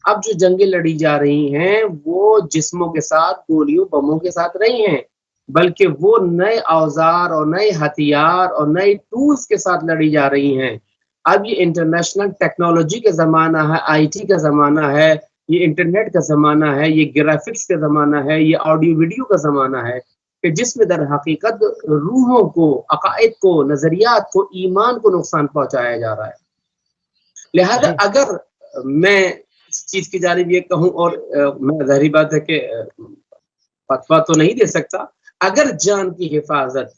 اب جو جنگیں لڑی جا رہی ہیں وہ جسموں کے ساتھ، گولیوں بموں کے ساتھ نہیں ہیں، بلکہ وہ نئے اوزار اور نئے ہتھیار اور نئے ٹولز کے ساتھ لڑی جا رہی ہیں. اب یہ انٹرنیشنل ٹیکنالوجی کا زمانہ ہے، آئی ٹی کا زمانہ ہے، یہ انٹرنیٹ کا زمانہ ہے، یہ گرافکس کا زمانہ ہے، یہ آڈیو ویڈیو کا زمانہ ہے کہ جس میں در حقیقت روحوں کو، عقائد کو، نظریات کو، ایمان کو نقصان پہنچایا جا رہا ہے. لہذا اگر میں اس چیز کی جانب یہ کہوں، اور میں ظاہری بات ہے کہ فتویٰ تو نہیں دے سکتا، اگر جان کی حفاظت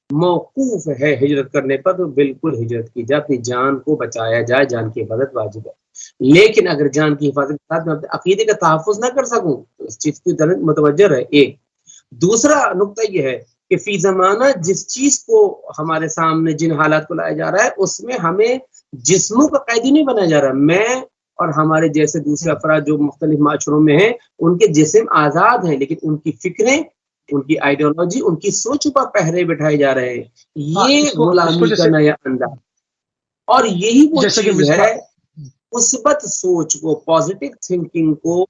موقوف ہے ہجرت کرنے پر تو بالکل ہجرت کی جائے، اپنی جان کو بچایا جائے، جان کی حفاظت واجب ہے. لیکن اگر جان کی حفاظت کے ساتھ میں اپنے عقیدے کا تحفظ نہ کر سکوں تو اس چیز کی طرف متوجہ رہے. ایک دوسرا نقطہ یہ ہے کہ فی زمانہ جس چیز کو ہمارے سامنے، جن حالات کو لایا جا رہا ہے، اس میں ہمیں جسموں کا قیدی نہیں بنایا جا رہا. میں اور ہمارے جیسے دوسرے افراد جو مختلف معاشروں میں ہیں ان کے جسم آزاد ہیں، لیکن ان کی فکریں، ان کی آئیڈیالوجی، ان کی سوچ پر پہرے بٹھائے جا رہے ہیں. یہ غلامی کا نیا انداز، اور یہی وہ چیز ہے مثبت سوچ کو، پازیٹو تھنکنگ کو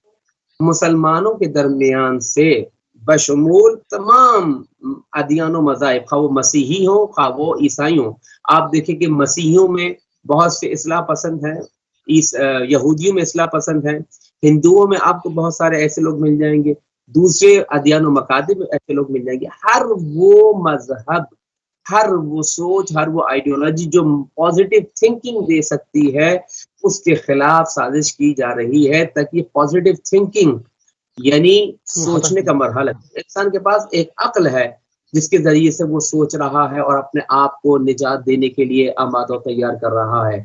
مسلمانوں کے درمیان سے بشمول تمام ادیان و مذاہب، خواہ وہ مسیحی ہوں خواہ وہ عیسائی ہوں. آپ دیکھیں کہ مسیحیوں میں بہت سے اصلاح پسند ہیں، یہودیوں میں اصلاح پسند ہیں، ہندوؤں میں آپ کو بہت سارے ایسے لوگ مل جائیں گے، دوسرے ادیان و مکاتب میں ایسے لوگ مل جائیں گے. ہر وہ مذہب، ہر وہ سوچ، ہر وہ آئیڈیالوجی جو پازیٹو تھنکنگ دے سکتی ہے اس کے خلاف سازش کی جا رہی ہے تاکہ یہ پازیٹو تھنکنگ یعنی سوچنے کا مرحلہ ہے. انسان کے پاس ایک عقل ہے جس کے ذریعے سے وہ سوچ رہا ہے اور اپنے آپ کو نجات دینے کے لیے آمادہ و تیار کر رہا ہے.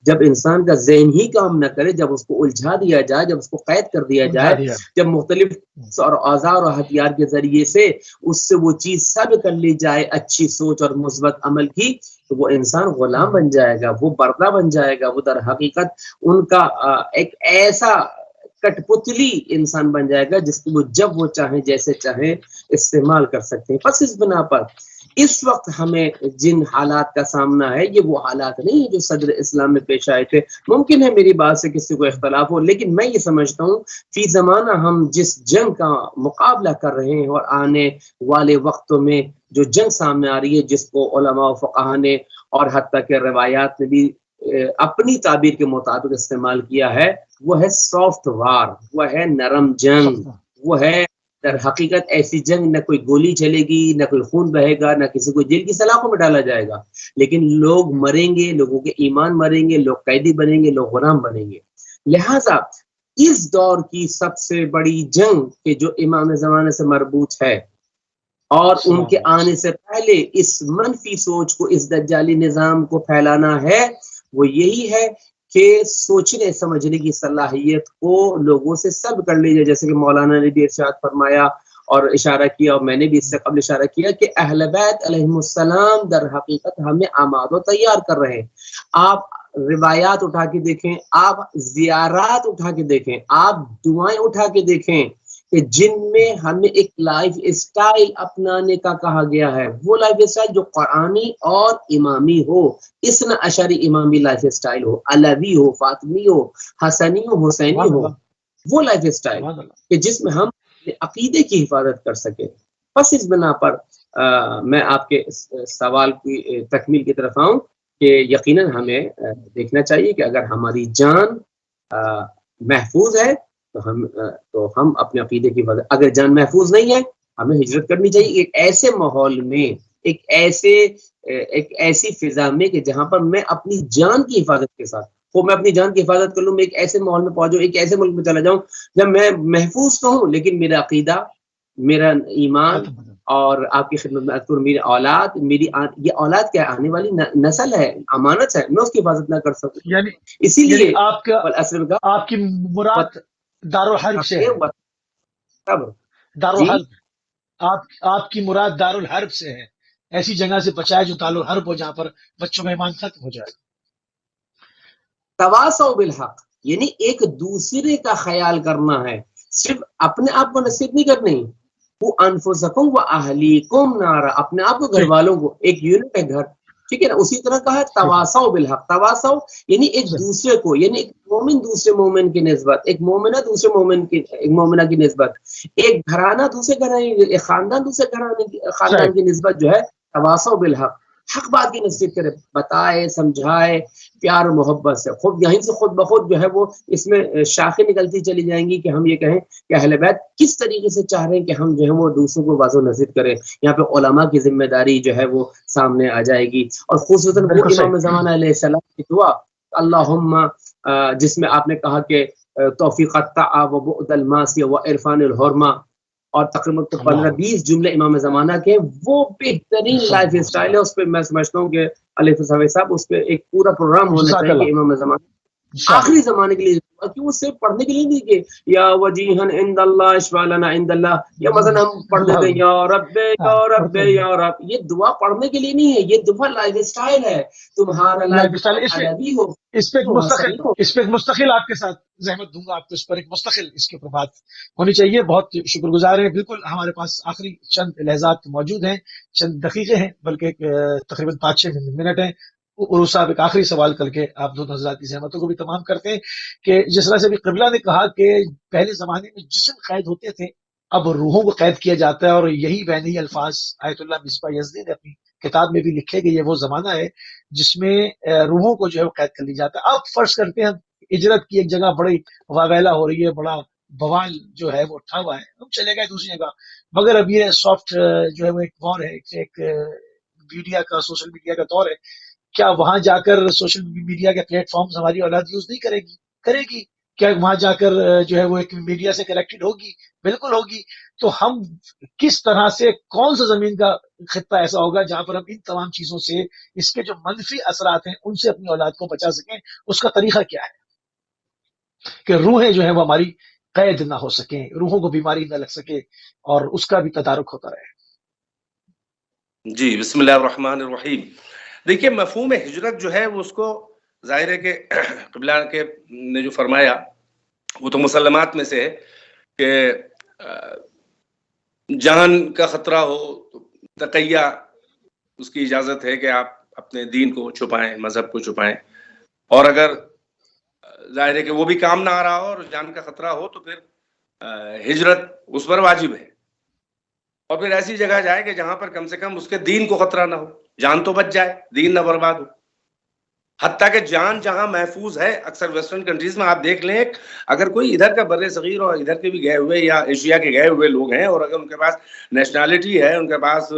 جب انسان کا ذہن ہی کام نہ کرے، جب اس کو الجھا دیا جائے، جب اس کو قید کر دیا جائے، جب مختلف اور اوزار اور ہتھیار کے ذریعے سے اس سے وہ چیز سب کر لی جائے اچھی سوچ اور مثبت عمل کی، تو وہ انسان غلام بن جائے گا، وہ بردہ بن جائے گا، وہ در حقیقت ان کا ایک ایسا کٹ پتلی انسان بن جائے گا جس کو وہ جب وہ چاہیں جیسے چاہیں استعمال کر سکتے ہیں. پس اس بنا پر اس وقت ہمیں جن حالات کا سامنا ہے یہ وہ حالات نہیں ہیں جو صدر اسلام میں پیش آئے تھے. ممکن ہے میری بات سے کسی کو اختلاف ہو، لیکن میں یہ سمجھتا ہوں فی زمانہ ہم جس جنگ کا مقابلہ کر رہے ہیں اور آنے والے وقتوں میں جو جنگ سامنے آ رہی ہے، جس کو علماء و فقہا نے اور حتیٰ کہ روایات نے بھی اپنی تعبیر کے مطابق استعمال کیا ہے، وہ ہے سافٹ وار، وہ ہے نرم جنگ، وہ ہے در حقیقت ایسی جنگ نہ کوئی گولی چلے گی، نہ کوئی خون بہے گا، نہ کسی کو جیل کی سلاخوں میں ڈالا جائے گا، لیکن لوگ مریں گے، لوگوں کے ایمان مریں گے، لوگ قیدی بنیں گے، لوگ غلام بنیں گے. لہٰذا اس دور کی سب سے بڑی جنگ کہ جو امام زمانے سے مربوط ہے اور ان کے آنے سے پہلے اس منفی سوچ کو، اس دجالی نظام کو پھیلانا ہے، وہ یہی ہے کہ سوچنے سمجھنے کی صلاحیت کو لوگوں سے سلب کر لی جائے. جیسے کہ مولانا نے بھی ارشاد فرمایا اور اشارہ کیا، اور میں نے بھی اس سے قبل اشارہ کیا کہ اہل بیت علیہم السلام در حقیقت ہمیں آماد و تیار کر رہے ہیں. آپ روایات اٹھا کے دیکھیں، آپ زیارات اٹھا کے دیکھیں، آپ دعائیں اٹھا کے دیکھیں کہ جن میں ہمیں ایک لائف اسٹائل اپنانے کا کہا گیا ہے، وہ لائف اسٹائل جو قرآنی اور امامی ہو، اثنا عشری امامی لائف اسٹائل ہو، علوی ہو، فاطمی ہو، حسنی ہو، حسینی ہو، وہ لائف اسٹائل کہ جس میں ہم عقیدے کی حفاظت کر سکیں. بس اس بنا پر میں آپ کے سوال کی تکمیل کی طرف آؤں کہ یقیناً ہمیں دیکھنا چاہیے کہ اگر ہماری جان محفوظ ہے تو ہم اپنے عقیدے کی وجہ، اگر جان محفوظ نہیں ہے ہمیں ہجرت کرنی چاہیے ایک ایسے ماحول میں، ایک ایسی فضا میں کہ جہاں پر میں اپنی جان کی حفاظت کے ساتھ میں اپنی جان کی حفاظت کر لوں، میں ایک ایسے ماحول میں پہنچ جاؤں، ایک ایسے ملک میں چلا جاؤں جب میں محفوظ تو ہوں لیکن میرا عقیدہ، میرا ایمان اور آپ کی خدمت میں اذکر میری اولاد، یہ اولاد کیا آنے والی نسل ہے، امانت ہے، میں اس کی حفاظت نہ کر سکوں. یعنی اسی لیے آپ کی مراد دارالحرب سے ہے. دارالحرب آپ کی مراد دارالحرب سے ہے، ایسی جگہ سے بچائے جو دارالحرب ہو، جہاں پر بچوں کا ایمان ختم ہو جائے. تواصوا بالحق یعنی ایک دوسرے کا خیال کرنا ہے، صرف اپنے آپ کو نصیحت نہیں کرنی. وہ انفسکم و اہلیکم نارا، اپنے آپ کو، گھر والوں کو، ایک یونٹ ہے گھر، ٹھیک ہے نا. اسی طرح کہا ہے تواصوا بالحق، تواصوا یعنی ایک دوسرے کو، یعنی ایک مومن دوسرے مومن کی نسبت، ایک مومنہ دوسرے مومن کی، ایک مومنہ کی نسبت، ایک گھرانہ دوسرے گھرانے، ایک خاندان دوسرے خاندان کی نسبت جو ہے تواصوا بالحق، حق بات کی نصیحت کرے، بتائے، سمجھائے پیار و محبت سے. خود یہیں سے خود بخود جو ہے وہ اس میں شاخیں نکلتی چلی جائیں گی کہ ہم یہ کہیں کہ اہل بیت کس طریقے سے چاہ رہے ہیں کہ ہم جو ہے وہ دوسروں کو واضح و نصیحت کریں. یہاں پہ علماء کی ذمہ داری جو ہے وہ سامنے آ جائے گی، اور خصوصاً وہ امام زمانہ علیہ السلام کی دعا اللہم، جس میں آپ نے کہا کہ توفیق الطاعہ و بعد المعصیہ و عرفان الحرمہ، اور تقریباً 15-20 جملے امام زمانہ کے، وہ بہترین لائف اسٹائل ہے. اس پہ میں سمجھتا ہوں کہ علیہ صاحب اس پہ ایک پورا پروگرام ہونا چاہیے کہ امام زمانہ آخری زمانے کے لیے، کیوں اس سے پڑھنے کے لیے نہیں کہ یا وجیہن عند اللہ اشفع لنا عند اللہ، یا مثلا ہم پڑھ دیتے ہیں یا رب یا رب یا رب، یہ دعا پڑھنے کے لیے نہیں ہے، یہ دعا لائف اسٹائل ہے. تمہارا لائف اسٹائل ادبی ہو، اس پہ ایک مستقل آپ کے ساتھ زحمت دوں گا آپ کو، اس پر ایک مستقل اس کے اوپر بات ہونی چاہیے. بہت شکر گزار ہیں. بالکل ہمارے پاس آخری چند لحظات موجود ہیں، چند دقیقے ہیں، بلکہ تقریباً 5-6 منٹ ہیں. عروس صاحب ایک آخری سوال کر کے آپ دونوں حضرات کی زحمتوں کو بھی تمام کرتے ہیں کہ جس طرح سے بھی قبلہ نے کہا کہ پہلے زمانے میں جسم قید ہوتے تھے، اب روحوں کو قید کیا جاتا ہے، اور یہی بینی الفاظ آیت اللہ مصباح یزدی نے اپنی کتاب میں بھی لکھے کہ یہ وہ زمانہ ہے جس میں روحوں کو جو ہے وہ قید کر لی جاتا ہے. اب فرض کرتے ہیں ہجرت کی ایک جگہ بڑی واویلا ہو رہی ہے، بڑا بوال جو ہے وہ اٹھا ہوا ہے، ہم چلے گئے دوسری جگہ، مگر اب یہ سافٹ جو ہے وہ ایک دور ہے، ایک میڈیا کا، سوشل میڈیا کا دور ہے. کیا وہاں جا کر سوشل میڈیا کے پلیٹ فارمز ہماری اولاد یوز نہیں کرے گی؟ کیا وہاں جا کر جو ہے وہ ایک میڈیا سے کنیکٹڈ ہوگی؟ بالکل ہوگی. تو ہم کس طرح سے، کون سا زمین کا خطہ ایسا ہوگا جہاں پر ہم ان تمام چیزوں سے، اس کے جو منفی اثرات ہیں ان سے اپنی اولاد کو بچا سکیں؟ اس کا طریقہ کیا ہے کہ روحیں جو ہیں وہ ہماری قید نہ ہو سکیں، روحوں کو بیماری نہ لگ سکے، اور اس کا بھی تدارک ہوتا رہے. جی، بسم اللہ الرحمن الرحیم. دیکھیے، مفہوم ہجرت جو ہے وہ، اس کو ظاہر ہے کہ قبلہ کے نے جو فرمایا وہ تو مسلمات میں سے ہے کہ جان کا خطرہ ہو تو تقیہ اس کی اجازت ہے کہ آپ اپنے دین کو چھپائیں، مذہب کو چھپائیں، اور اگر ظاہر ہے کہ وہ بھی کام نہ آ رہا ہو اور جان کا خطرہ ہو تو پھر ہجرت اس پر واجب ہے، اور پھر ایسی جگہ جائے کہ جہاں پر کم سے کم اس کے دین کو خطرہ نہ ہو، جان تو بچ جائے، دین نہ برباد ہو. حتیٰ کہ جان جہاں محفوظ ہے، اکثر ویسٹرن کنٹریز میں آپ دیکھ لیں، اگر کوئی ادھر کا بر صغیر اور ادھر کے بھی گئے ہوئے یا ایشیا کے گئے ہوئے لوگ ہیں، اور اگر ان کے پاس نیشنلٹی ہے، ان کے پاس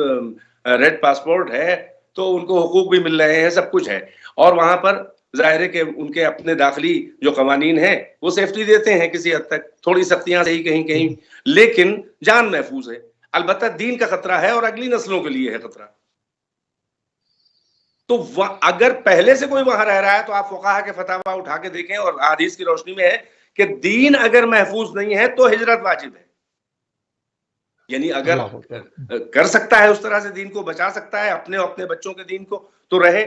ریڈ پاسپورٹ ہے، تو ان کو حقوق بھی مل رہے ہیں، سب کچھ ہے، اور وہاں پر ظاہر ہے کہ ان کے اپنے داخلی جو قوانین ہیں وہ سیفٹی دیتے ہیں کسی حد تک، تھوڑی سختیاں صحیح کہیں کہیں، لیکن جان محفوظ ہے. البتہ دین کا خطرہ ہے اور اگلی نسلوں کے لیے ہے خطرہ. تو اگر پہلے سے کوئی وہاں رہ رہا ہے تو آپ فقہا کے فتاوی اٹھا کے دیکھیں، اور حدیث کی روشنی میں ہے کہ دین اگر محفوظ نہیں ہے تو ہجرت واجب ہے. یعنی اگر کر سکتا ہے اس طرح سے دین کو بچا سکتا ہے، اپنے اپنے بچوں کے دین کو، تو رہے.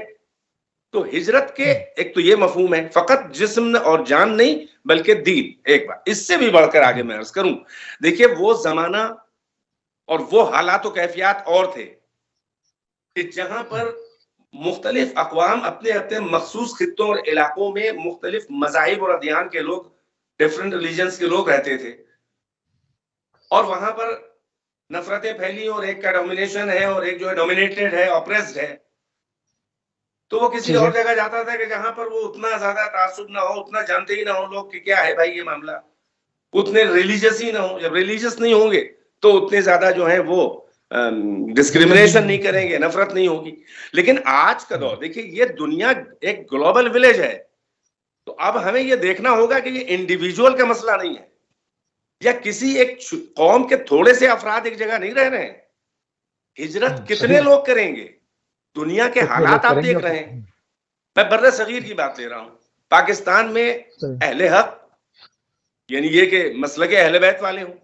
تو ہجرت کے ایک تو یہ مفہوم ہے، فقط جسم اور جان نہیں بلکہ دین. ایک بات اس سے بھی بڑھ کر آگے میں عرض کروں، دیکھیے وہ زمانہ اور وہ حالات و کیفیات اور تھے کہ جہاں پر مختلف اقوام اپنے اپنے مخصوص خطوں اور علاقوں میں مختلف مذاہب اور ادیان کے لوگ، ڈفرینٹ ریلیجنز کے لوگ رہتے تھے، اور وہاں پر نفرتیں پھیلی، اور ایک کا ڈومینیشن ہے اور ایک جو ہے ڈومینیٹڈ ہے، اپریسڈ ہے. تو وہ کسی اور جگہ جاتا تھا کہ جہاں پر وہ اتنا زیادہ تعصب نہ ہو، اتنا جانتے ہی نہ ہو لوگ کہ کیا ہے بھائی یہ معاملہ، اتنے ریلیجس ہی نہ ہو. جب ریلیجس نہیں ہوں گے تو اتنے زیادہ جو ہے وہ ڈسکریمنیشن نہیں کریں گے، نفرت نہیں ہوگی. لیکن آج کا دور دیکھیے، یہ دنیا ایک گلوبل ولیج ہے، تو اب ہمیں یہ دیکھنا ہوگا کہ یہ انڈیویجول کا مسئلہ نہیں ہے، یا کسی ایک قوم کے تھوڑے سے افراد ایک جگہ نہیں رہ رہے ہیں. ہجرت کتنے لوگ کریں گے؟ دنیا کے حالات آپ دیکھ رہے ہیں. میں بر صغیر کی بات لے رہا ہوں. پاکستان میں اہل حق یعنی یہ کہ مسلک اہل بیت والے ہوں،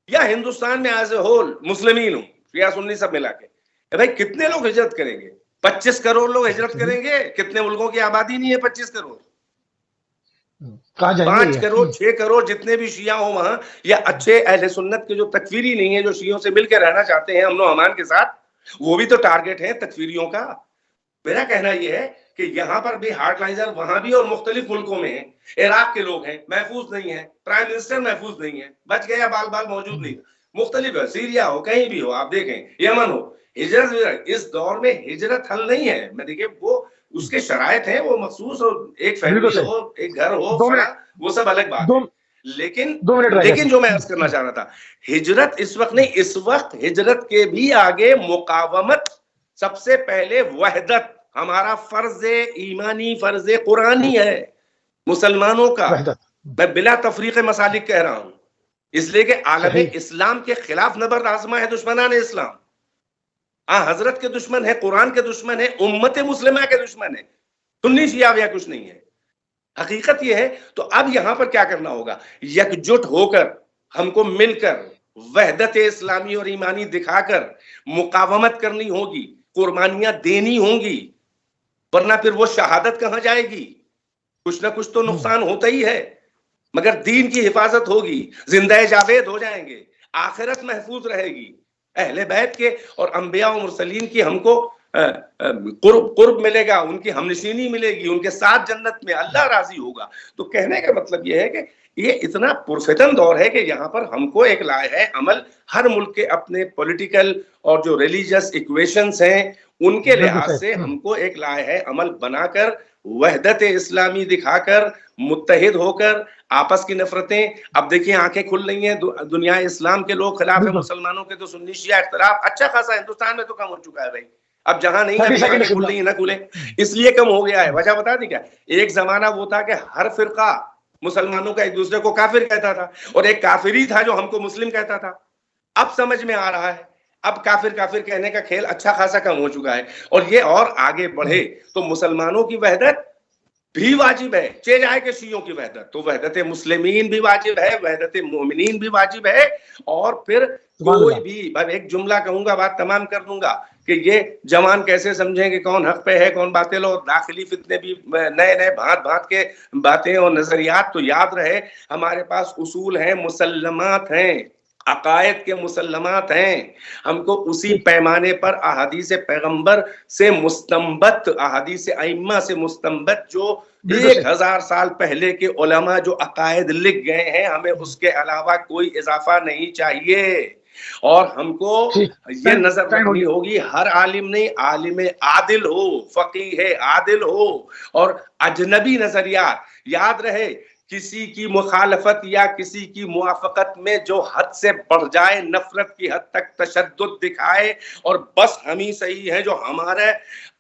یا ہندوستان میں ایز اے ہول مسلمین ہوں، شیعہ سنی سب ملا کے، بھائی کتنے لوگ ہجرت کریں گے؟ 25 کروڑ لوگ ہجرت کریں گے. کتنے ملکوں کی آبادی نہیں ہے 25 کروڑ؟ 5 کروڑ 6 کروڑ جتنے بھی شیعہ ہوں وہاں، یا اچھے اہل سنت کے جو تکفیری نہیں ہیں، جو شیعوں سے مل کے رہنا چاہتے ہیں امن و امان کے ساتھ، وہ بھی تو ٹارگٹ ہیں تکفیریوں کا. میرا کہنا یہ ہے کہ یہاں پر بھی ہارڈ لائزر وہاں بھی اور مختلف ملکوں میں ہیں. عراق کے لوگ ہیں، محفوظ نہیں ہیں. پرائم منسٹر محفوظ نہیں ہے، بچ گیا بال موجود نہیں. مختلف ہے، سیریا ہو، کہیں بھی ہو، آپ دیکھیں یمن ہو. ہجرت اس دور میں ہجرت حل نہیں ہے. میں دیکھیں وہ اس کے شرائط ہیں، وہ مخصوص ہو، ایک فیملی ہو، ایک گھر ہو، وہ سب الگ بات ہے. لیکن جو میں عرض کرنا چاہ رہا تھا، ہجرت اس وقت نہیں، اس وقت ہجرت کے بھی آگے مقاومت. سب سے پہلے وحدت ہمارا فرض ایمانی، فرض قرآنی ہے مسلمانوں کا. میں بلا تفریق مسالک کہہ رہا ہوں، اس لیے کہ عالم اسلام کے خلاف نبرد آزما ہے دشمنان اسلام. حضرت کے دشمن ہے، قرآن کے دشمن ہے، امت مسلمہ کے دشمن ہے. سنی شیعہ یا کچھ نہیں ہے، حقیقت یہ ہے. تو اب یہاں پر کیا کرنا ہوگا؟ یکجٹ ہو کر، ہم کو مل کر وحدت اسلامی اور ایمانی دکھا کر مقاومت کرنی ہوگی، قربانیاں دینی ہوں گی، ورنہ پھر وہ شہادت کہاں جائے گی؟ کچھ نہ کچھ تو نقصان ہوتا ہی ہے، مگر دین کی حفاظت ہوگی، زندہ جاوید ہو جائیں گے، آخرت محفوظ رہے گی. اہل بیت کے اور انبیاء و مرسلین کی ہم کو قرب ملے گا، ان کی ہمنشینی ملے گی، ان کے ساتھ جنت میں اللہ راضی ہوگا. تو کہنے کا مطلب یہ ہے کہ یہ اتنا پرفتن دور ہے کہ یہاں پر ہم کو ایک لائحہ عمل، ہر ملک کے اپنے پولیٹیکل اور جو ریلیجس ایکویشنز ہیں ان کے لحاظ سے ہم کو ایک لائحہ عمل بنا کر، وحدت اسلامی دکھا کر، متحد ہو کر، آپس کی نفرتیں. اب دیکھیں آنکھیں کھل رہی ہیں، دنیا اسلام کے لوگ خلاف ہیں، مسلمانوں کے تو سنی شیعہ اختلاف اچھا خاصا ہندوستان میں تو کم ہو چکا ہے بھائی. اب جہاں نہیں ہے کھل رہی ہے نہ کھلیں، اس لیے کم ہو گیا ہے. وجہ بتا دی کیا؟ ایک زمانہ وہ تھا کہ ہر فرقہ مسلمانوں کا ایک دوسرے کو کافر کہتا تھا، اور ایک کافری تھا جو ہم کو مسلم کہتا تھا. اب سمجھ میں آ رہا ہے، اب کافر کہنے کا کھیل اچھا خاصا کم ہو چکا ہے. اور یہ اور آگے بڑھے تو مسلمانوں کی وحدت بھی واجب ہے، چہ جائے کہ شیعوں کی وحدت، تو وحدت مسلمین بھی واجب ہے، وحدت مومنین بھی واجب ہے. اور پھر کوئی بھی، ایک جملہ کہوں گا بات تمام کر دوں گا، کہ یہ جوان کیسے سمجھیں کہ کون حق پہ ہے کون باطل، اور داخلی فتنے بھی نئے بھانت کے باتیں اور نظریات. تو یاد رہے ہمارے پاس اصول ہیں، مسلمات ہیں، عقائد کے مسلمات ہیں. ہم کو اسی پیمانے پر احادیث پیغمبر سے مستنبت، احادیث ائمہ سے مستنبت جو 1000 سال پہلے کے علماء جو عقائد لکھ گئے ہیں، ہمیں اس کے علاوہ کوئی اضافہ نہیں چاہیے. اور ہم کو یہ نظر رکھنی ہوگی، ہر عالم نہیں، عالم عادل ہو، فقیہ عادل ہو، اور اجنبی نظریات. یاد رہے کسی کی مخالفت یا کسی کی موافقت میں جو حد سے بڑھ جائے، نفرت کی حد تک تشدد دکھائے، اور بس ہم ہی صحیح ہیں، جو ہمارے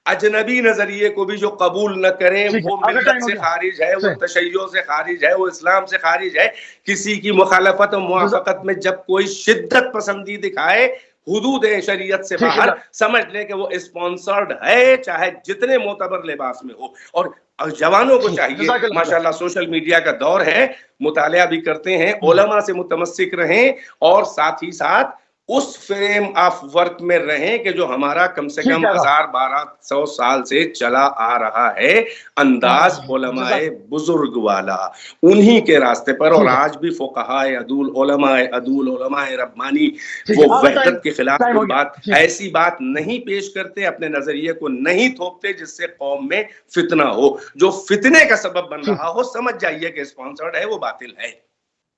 اجنبی نظریے کو بھی جو قبول نہ کریں، وہ ملت سے خارج ہے، وہ تشیع سے خارج ہے، وہ اسلام سے خارج ہے. کسی کی مخالفت و موافقت میں جب کوئی شدت پسندی دکھائے، حدود شریعت سے باہر، سمجھ لیں کہ وہ اسپانسرڈ ہے، چاہے جتنے معتبر لباس میں ہو. اور جوانوں کو چاہیے، ماشاءاللہ سوشل میڈیا کا دور ہے، مطالعہ بھی کرتے ہیں، علماء سے متمسک رہیں، اور ساتھ ہی ساتھ اس فریم آف ورک میں رہیں کہ جو ہمارا کم سے کم 1200 سال سے چلا آ رہا ہے، انداز علماء بزرگ والا، انہی کے راستے پر. اور آج بھی فقہاء عدول، علماء عدول، علماء ربانی وہ وحدت کے خلاف کوئی بات، ایسی بات نہیں پیش کرتے، اپنے نظریے کو نہیں تھوپتے جس سے قوم میں فتنہ ہو. جو فتنے کا سبب بن رہا ہو، سمجھ جائیے کہ اسپانسرڈ ہے، وہ باطل ہے.